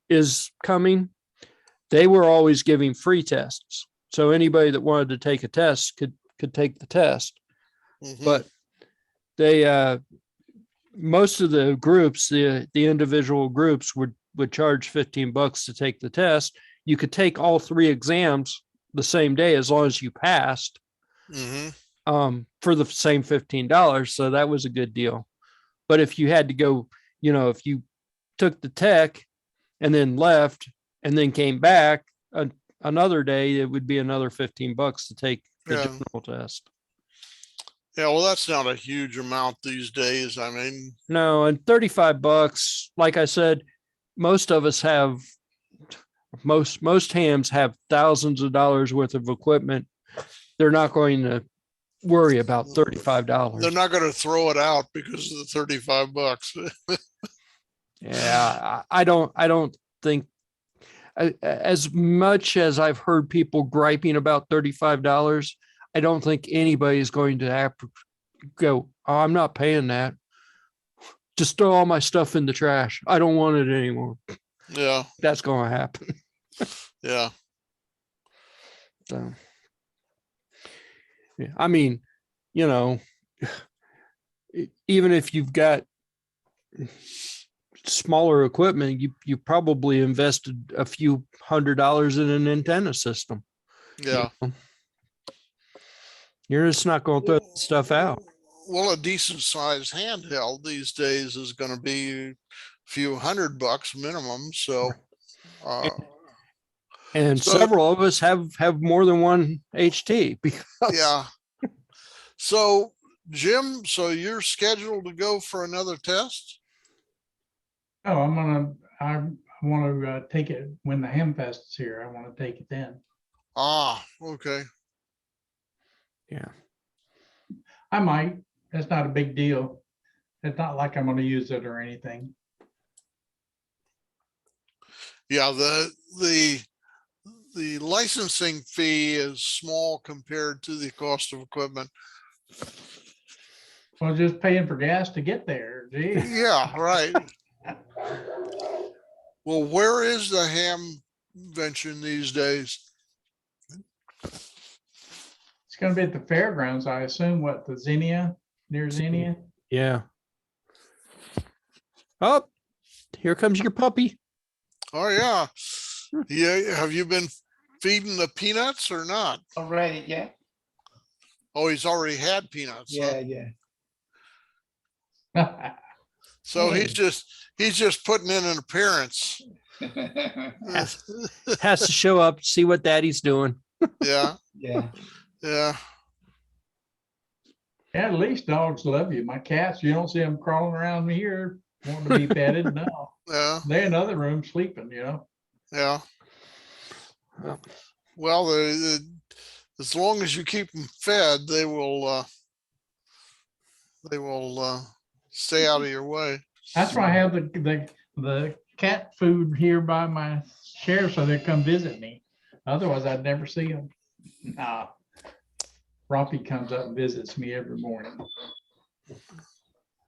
is coming, they were always giving free tests. So anybody that wanted to take a test could take the test. Mhm. But they most of the groups, the individual groups would charge $15 to take the test. You could take all 3 exams the same day as long as you passed, for the same $15. So that was a good deal. But if you had to go, if you took the tech and then left and then came back another day, it would be another $15 to take the general test. Yeah, well, that's not a huge amount these days. I mean, no, and $35, like I said, most of us have most hams have thousands of dollars worth of equipment. They're not going to worry about $35. they're not going to throw it out because of the $35. Yeah, I don't think, as much as I've heard people griping about $35, I don't think anybody's going to have to go, oh, I'm not paying that. Just throw all my stuff in the trash. I don't want it anymore. Yeah. That's going to happen. Yeah. So, yeah, I mean, even if you've got smaller equipment, you probably invested a few $100s in an antenna system. Yeah. You're just not going to throw stuff out. Well, a decent sized handheld these days is going to be a few $100 minimum. So, and several of us have more than one HT because yeah. So Jim, so you're scheduled to go for another test? Oh, I want to take it when the Hamfest is here. I want to take it then. Ah, okay. Yeah. I might. That's not a big deal. It's not like I'm going to use it or anything. Yeah, the licensing fee is small compared to the cost of equipment. Well, just paying for gas to get there. Gee. Yeah, right. Well, where is the Hamvention these days? It's going to be at the fairgrounds, I assume. What, the Xenia, near Xenia? Yeah. Oh, here comes your puppy. Oh yeah. Yeah, have you been feeding the peanuts or not? Already, yeah, Oh, he's already had peanuts. huh? yeah. So Hey. he's just putting in an appearance. Has to show up, see what daddy's doing. Yeah, Yeah. yeah. Yeah, at least dogs love you. My cats, you don't see them crawling around here wanting to be petted. No, Yeah, they're in other rooms sleeping, you know. yeah. Well, as long as you keep them fed, they will stay out of your way. That's why I have the cat food here by my chair so they come visit me. Otherwise, I'd never see them. Nah. Rompy comes up and visits me every morning.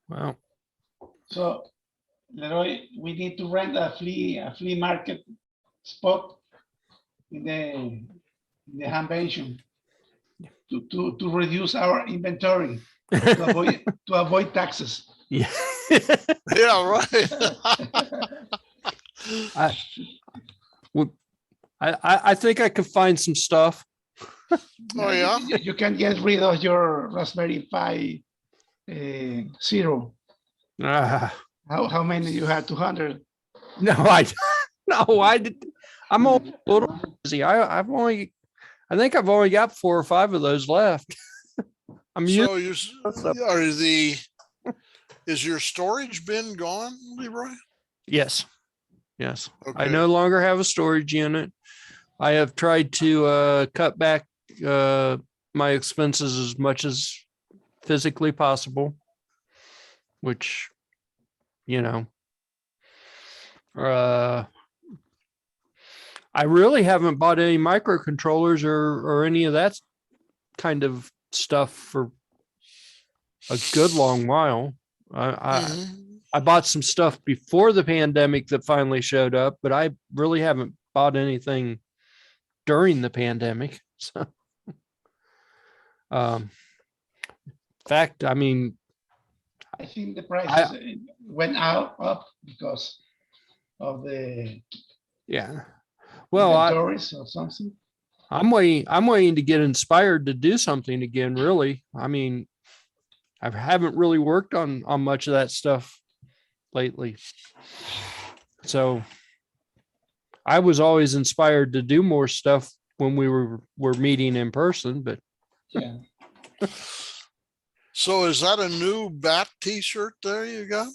Wow. So, Leroy, we need to rent a flea market spot in the Hamvention to reduce our inventory to avoid taxes. Yeah. Yeah, right. I think I could find some stuff. Oh, yeah? You can get rid of your Raspberry Pi Zero. Ah, How many you had? 200. no, I did. I'm a little busy. I think I've only got 4 or 5 of those left. I'm So is your storage bin gone, Leroy? Yes. I Okay. no longer have a storage unit. I have tried to cut back my expenses as much as physically possible, which, you know, I really haven't bought any microcontrollers or any of that kind of stuff for a good long while. I bought some stuff before the pandemic that finally showed up, but I really haven't bought anything during the pandemic. So, fact, I mean, I think the prices went up because of the yeah. Well, inventories or something. I'm waiting to get inspired to do something again, really. I mean, I haven't really worked on much of that stuff lately. So I was always inspired to do more stuff when we were meeting in person, but Yeah. So is that a new Bat t-shirt there you got?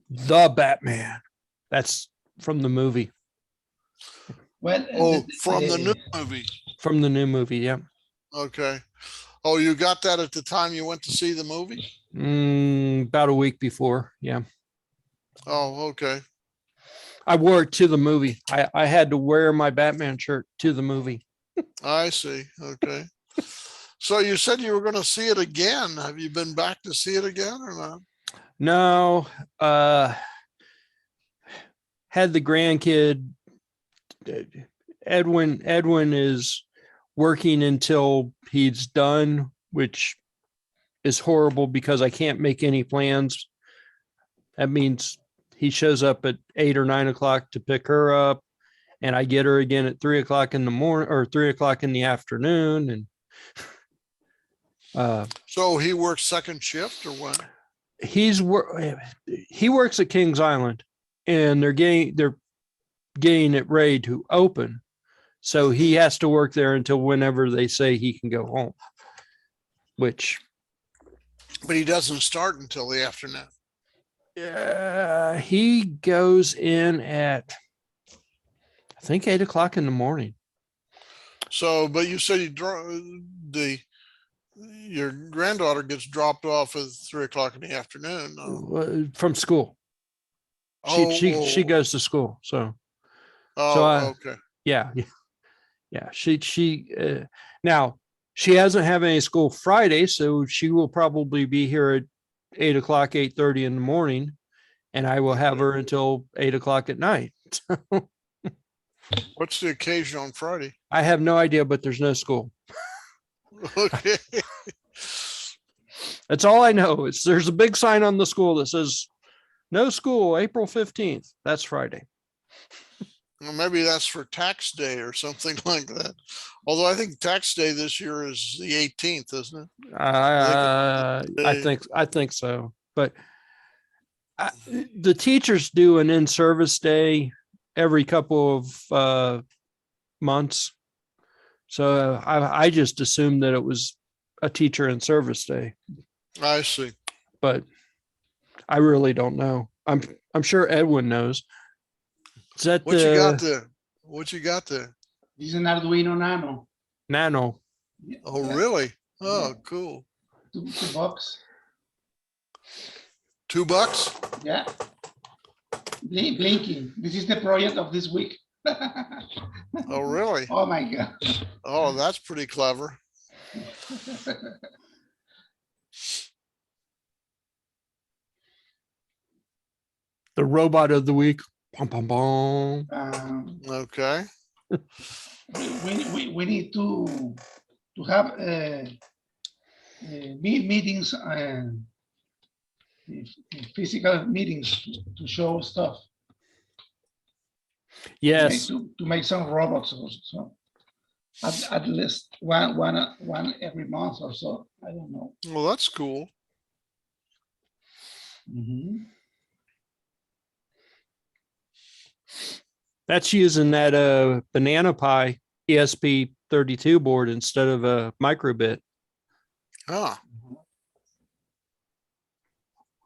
the Batman, that's from the movie. Well, Oh, from the new movie. From the new movie, yeah. Okay. Oh, you got that at the time you went to see the movie? About a week before, yeah. Oh, okay. I wore it to the movie. I had to wear my Batman shirt to the movie. I see. Okay. So you said you were going to see it again. Have you been back to see it again or not? No, had the grandkid. Edwin is working until he's done, which is horrible because I can't make any plans. That means he shows up at 8 or 9 o'clock to pick her up, and I get her again at 3 o'clock in the morning or 3 o'clock in the afternoon. And So he works second shift or what? he works at Kings Island, and they're getting it ready to open. So he has to work there until whenever they say he can go home, which. But he doesn't start until the afternoon. He goes in at, I think, 8 o'clock in the morning. So, but you said your granddaughter gets dropped off at 3 o'clock in the afternoon. No? From school. She goes to school. So. Okay. Yeah. She now she hasn't had any school Friday, so she will probably be here at 8 o'clock, 8:30 in the morning, and I will have her until 8 o'clock at night. What's the occasion on Friday? I have no idea, but there's no school. Okay. That's all I know. There's a big sign on the school that says no school, April 15th. That's Friday. Well, maybe that's for tax day or something like that. Although I think tax day this year is the 18th, isn't it? I think so, but the teachers do an in-service day every couple of months. So I just assumed that it was a teacher in service day, I see. but I really don't know. I'm sure Edwin knows. Is that What you got the there? What you got there? This is an Arduino Nano. Nano? Oh, Yeah, really? Oh, cool. $2. $2? Yeah. Blinking. This is the project of this week. Oh, really? Oh my God. Oh, that's pretty clever. The robot of the week. Bum, bum, bum. Okay. We need to have meetings and physical meetings to show stuff. Yes. To make some robots or so. At least one every month or so. I don't know. Well, that's cool. Mhm. That's using that Banana Pi ESP32 board instead of a microbit Ah,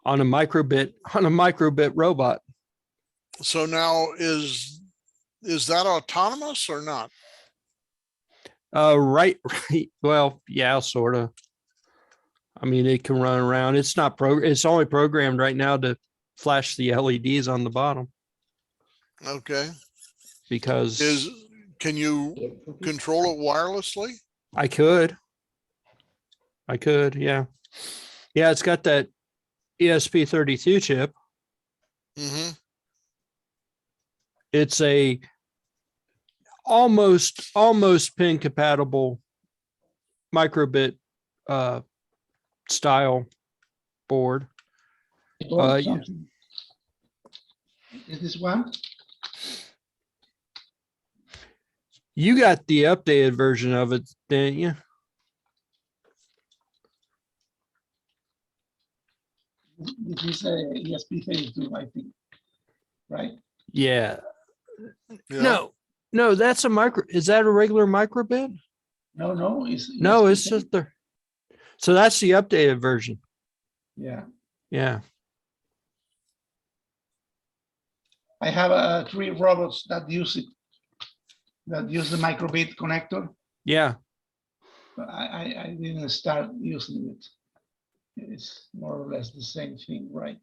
on a microbit robot. so now is that autonomous or not? Right. Well, yeah, sort of. I mean, it can run around. It's not it's only programmed right now to flash the LEDs on the bottom Okay. because Can you control it wirelessly? I could, yeah. Yeah, it's got that ESP32 chip. Mm-hmm. It's a almost pin compatible microbit style board. Or Yeah. something. Is this one? You got the updated version of it, didn't you? This is a ESP32, I think. Right? Yeah. Yeah. No, that's a micro. Is that a regular microbit? No, it's No, it's ESP32. just the. So that's the updated version. Yeah. Yeah. I have 3 robots that use it, that use the microbit connector. Yeah. But I didn't start using it. It's more or less the same thing, right?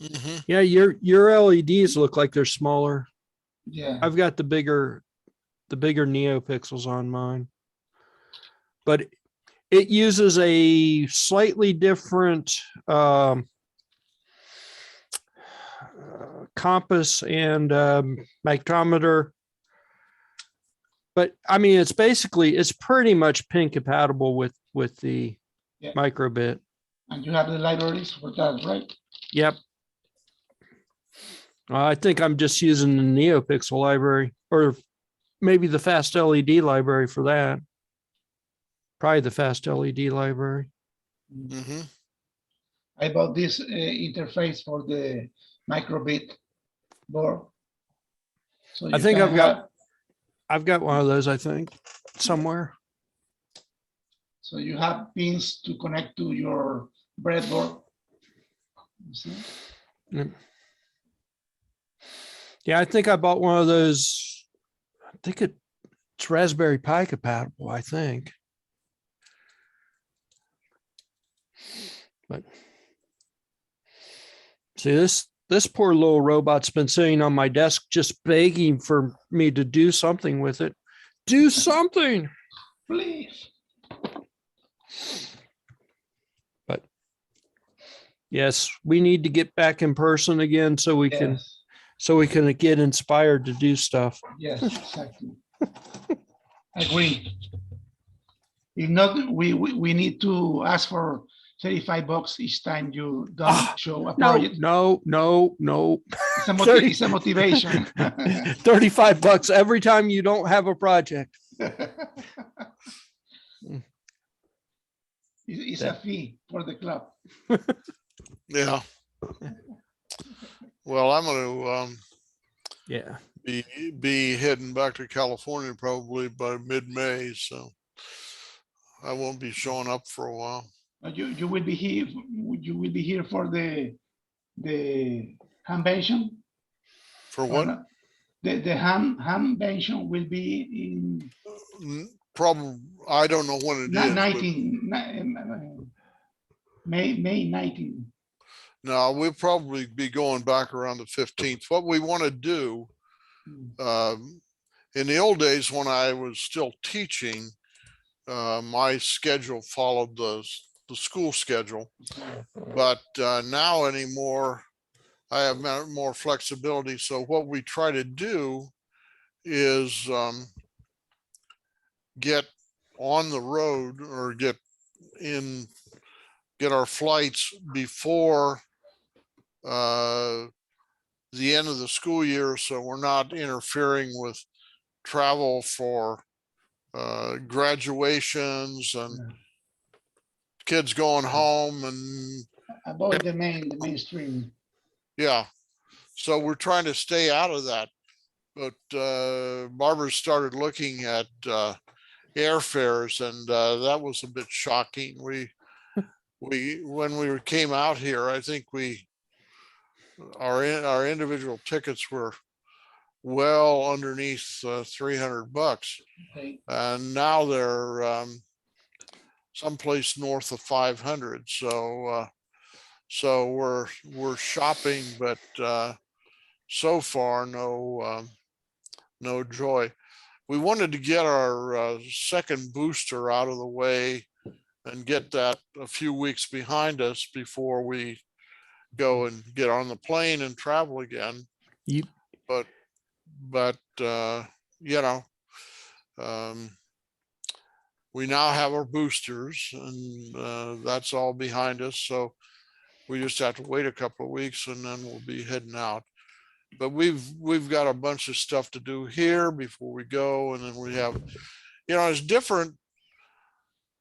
Mm-hmm. Yeah. Your LEDs look like they're smaller. Yeah. I've got the bigger NeoPixels on mine, but it uses a slightly different compass and micrometer. But I mean, it's pretty much pin compatible with the Yeah. microbit. And you have the libraries for that, right? Yep. I think I'm just using the NeoPixel library, or maybe the Fast LED library for that. Probably the Fast LED library. Mm-hmm. I bought this interface for the microbit board. So I you think can I've got one of those, I think, somewhere. So you have pins to connect to your breadboard. You see? Yeah, I think I bought one of those. I think it's Raspberry Pi compatible, I think. But see, this poor little robot's been sitting on my desk just begging for me to do something with it. Do something. Please. But yes, we need to get back in person again so we can get inspired to do stuff. Yes, exactly. Agree. If not, we need to ask for $35 each time you don't show a project. No. It's it's a motivation. 35 bucks every time you don't have a project. It's a fee for the club. Yeah. Well, I'm gonna Yeah. be heading back to California probably by mid-May, so I won't be showing up for a while. You will be here. You will be here for the convention. For Or what? not? The convention will be in Probably, I don't know when it is, but 19 May 19. no, we'll probably be going back around the 15th. What we want to do, in the old days when I was still teaching, my schedule followed the school schedule, but now anymore, I have more flexibility. So what we try to do is get on the road or get our flights before the end of the school year, so we're not interfering with travel for graduations and kids going home and Avoid the mainstream. yeah. So we're trying to stay out of that. But Barbara started looking at airfares, and that was a bit shocking. When we came out here, I think our individual tickets were well underneath 300 bucks, Okay. and now they're someplace north of 500. So we're shopping, but so far no joy. We wanted to get our second booster out of the way and get that a few weeks behind us before we go and get on the plane and travel again. You, But you know, we now have our boosters, and that's all behind us. So we just have to wait a couple of weeks, and then we'll be heading out. But we've got a bunch of stuff to do here before we go, and then we have, you know, it's different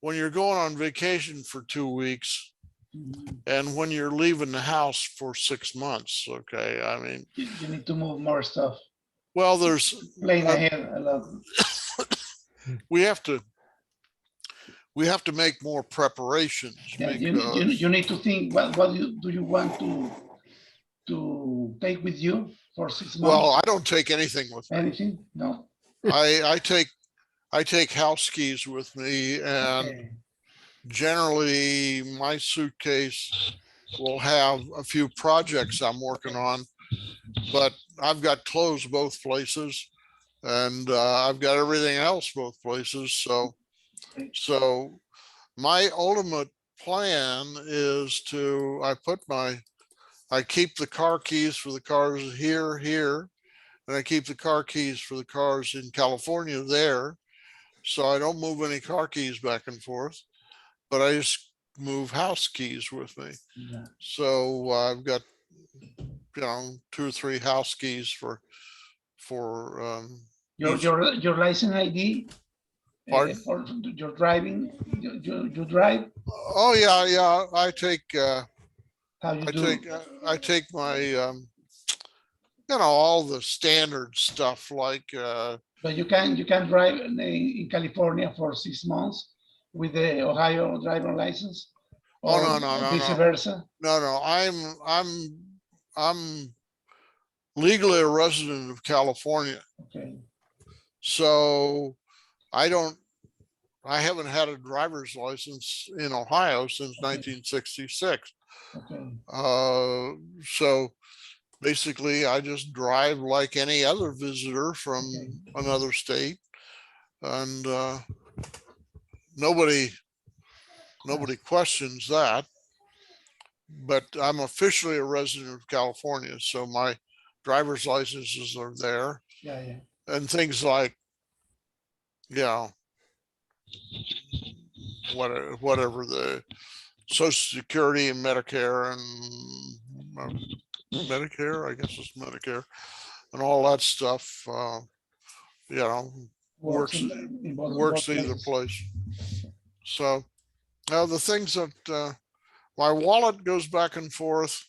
when you're going on vacation for 2 weeks and when you're leaving the house for 6 months. Okay, I mean, You need to move more stuff. well, there's Playing ahead a lot. we have to make more preparations. Yeah, because, you need to think what do you want to take with you for 6 months? well, I don't take anything with me. Anything? No. I take house skis with me, and Okay. generally my suitcase will have a few projects I'm working on, but I've got clothes both places, and I've got everything else both places. So my ultimate plan is I keep the car keys for the cars here, and I keep the car keys for the cars in California there. So I don't move any car keys back and forth, but I just move house keys with me. Yeah. So I've got, 2 or 3 house keys for Your license ID Pardon? for your driving. You drive. Oh yeah. I take How you do? I take my all the standard stuff like But you can drive in California for 6 months with the Ohio driver license. Oh, Or no, vice versa. no, I'm legally a resident of California. Okay. So I haven't had a driver's license in Ohio since 1966. Okay. So basically I just drive like any other visitor from another state, and nobody questions that. But I'm officially a resident of California, so my driver's licenses are there. Yeah. And things like, whatever the Social Security and Medicare and Medicare, I guess it's Medicare, and all that stuff, you know, works in works either places. place. So now the things that my wallet goes back and forth.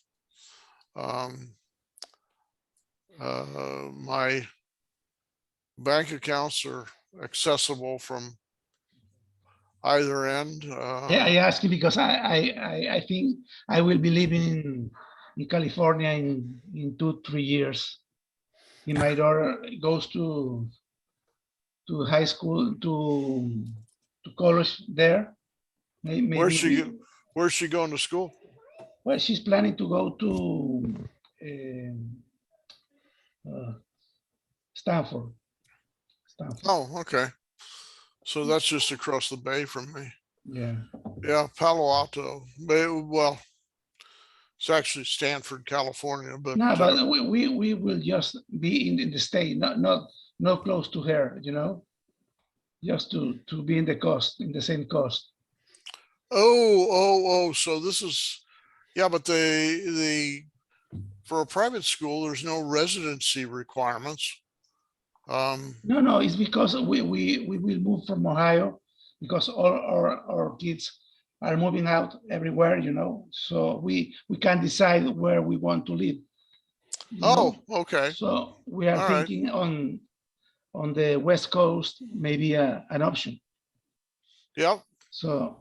My bank accounts are accessible from either end. Yeah, I ask you because I think I will be living in California in 2-3 years. And my daughter goes to high school, to college there. Where's she Maybe, go- where's she going to school? well, she's planning to go to uh, Stanford. Stanford. Oh, okay. So that's just across the bay from me. Yeah. Yeah, Palo Alto. Well, it's actually Stanford, California, but No, but we will just be in the state, not close to her, you know, just to be in the same cost. so this is, yeah, but for a private school, there's no residency requirements. No, it's because we will move from Ohio because all our kids are moving out everywhere, you know. So we can't decide where we want to live. You Oh, know? okay. So we are All right. thinking on the West Coast, maybe an option. Yep. So,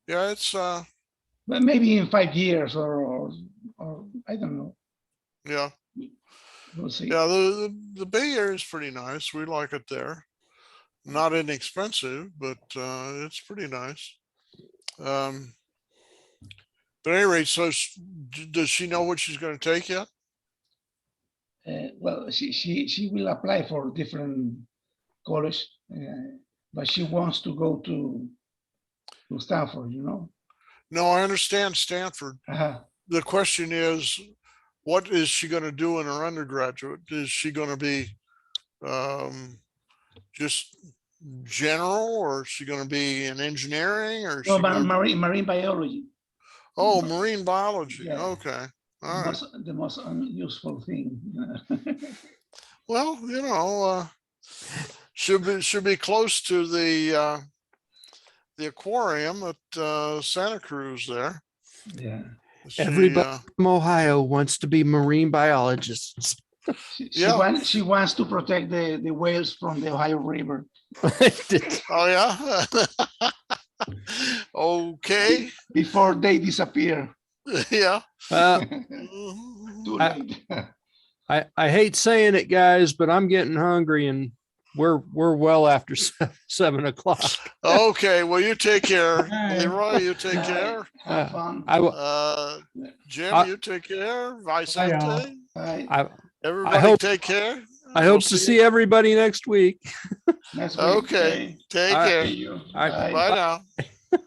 Yeah, it's but maybe in 5 years or I don't know. yeah. We'll see. Yeah, the Bay Area is pretty nice. We like it there. Not inexpensive, but it's pretty nice. But at any rate, so does she know what she's going to take yet? Well, she will apply for different college, but she wants to go to Stanford, you know. No, I understand Stanford. Uh-huh. The question is, what is she going to do in her undergraduate? Is she going to be just general, or is she going to be in engineering, or is No, she going to marine biology. oh, marine biology? Yeah. Okay, all right. The most unuseful thing. Well, you know, should be close to the aquarium at Santa Cruz there. Yeah. Everybody from Ohio wants to be marine biologists. She wants to protect the whales from the Ohio River. Oh yeah. Okay. Before they disappear. Yeah. Too late. I hate saying it, guys, but I'm getting hungry and we're well after 7 o'clock. Okay. Well, you take care, right. Leroy. You take care. Have fun. Jim, you take care. Vicente. Bye. Everybody hope- take care. I We'll hope to see everybody next week. Next week. Okay. Take All right. care. See you. All right. Bye. Bye now.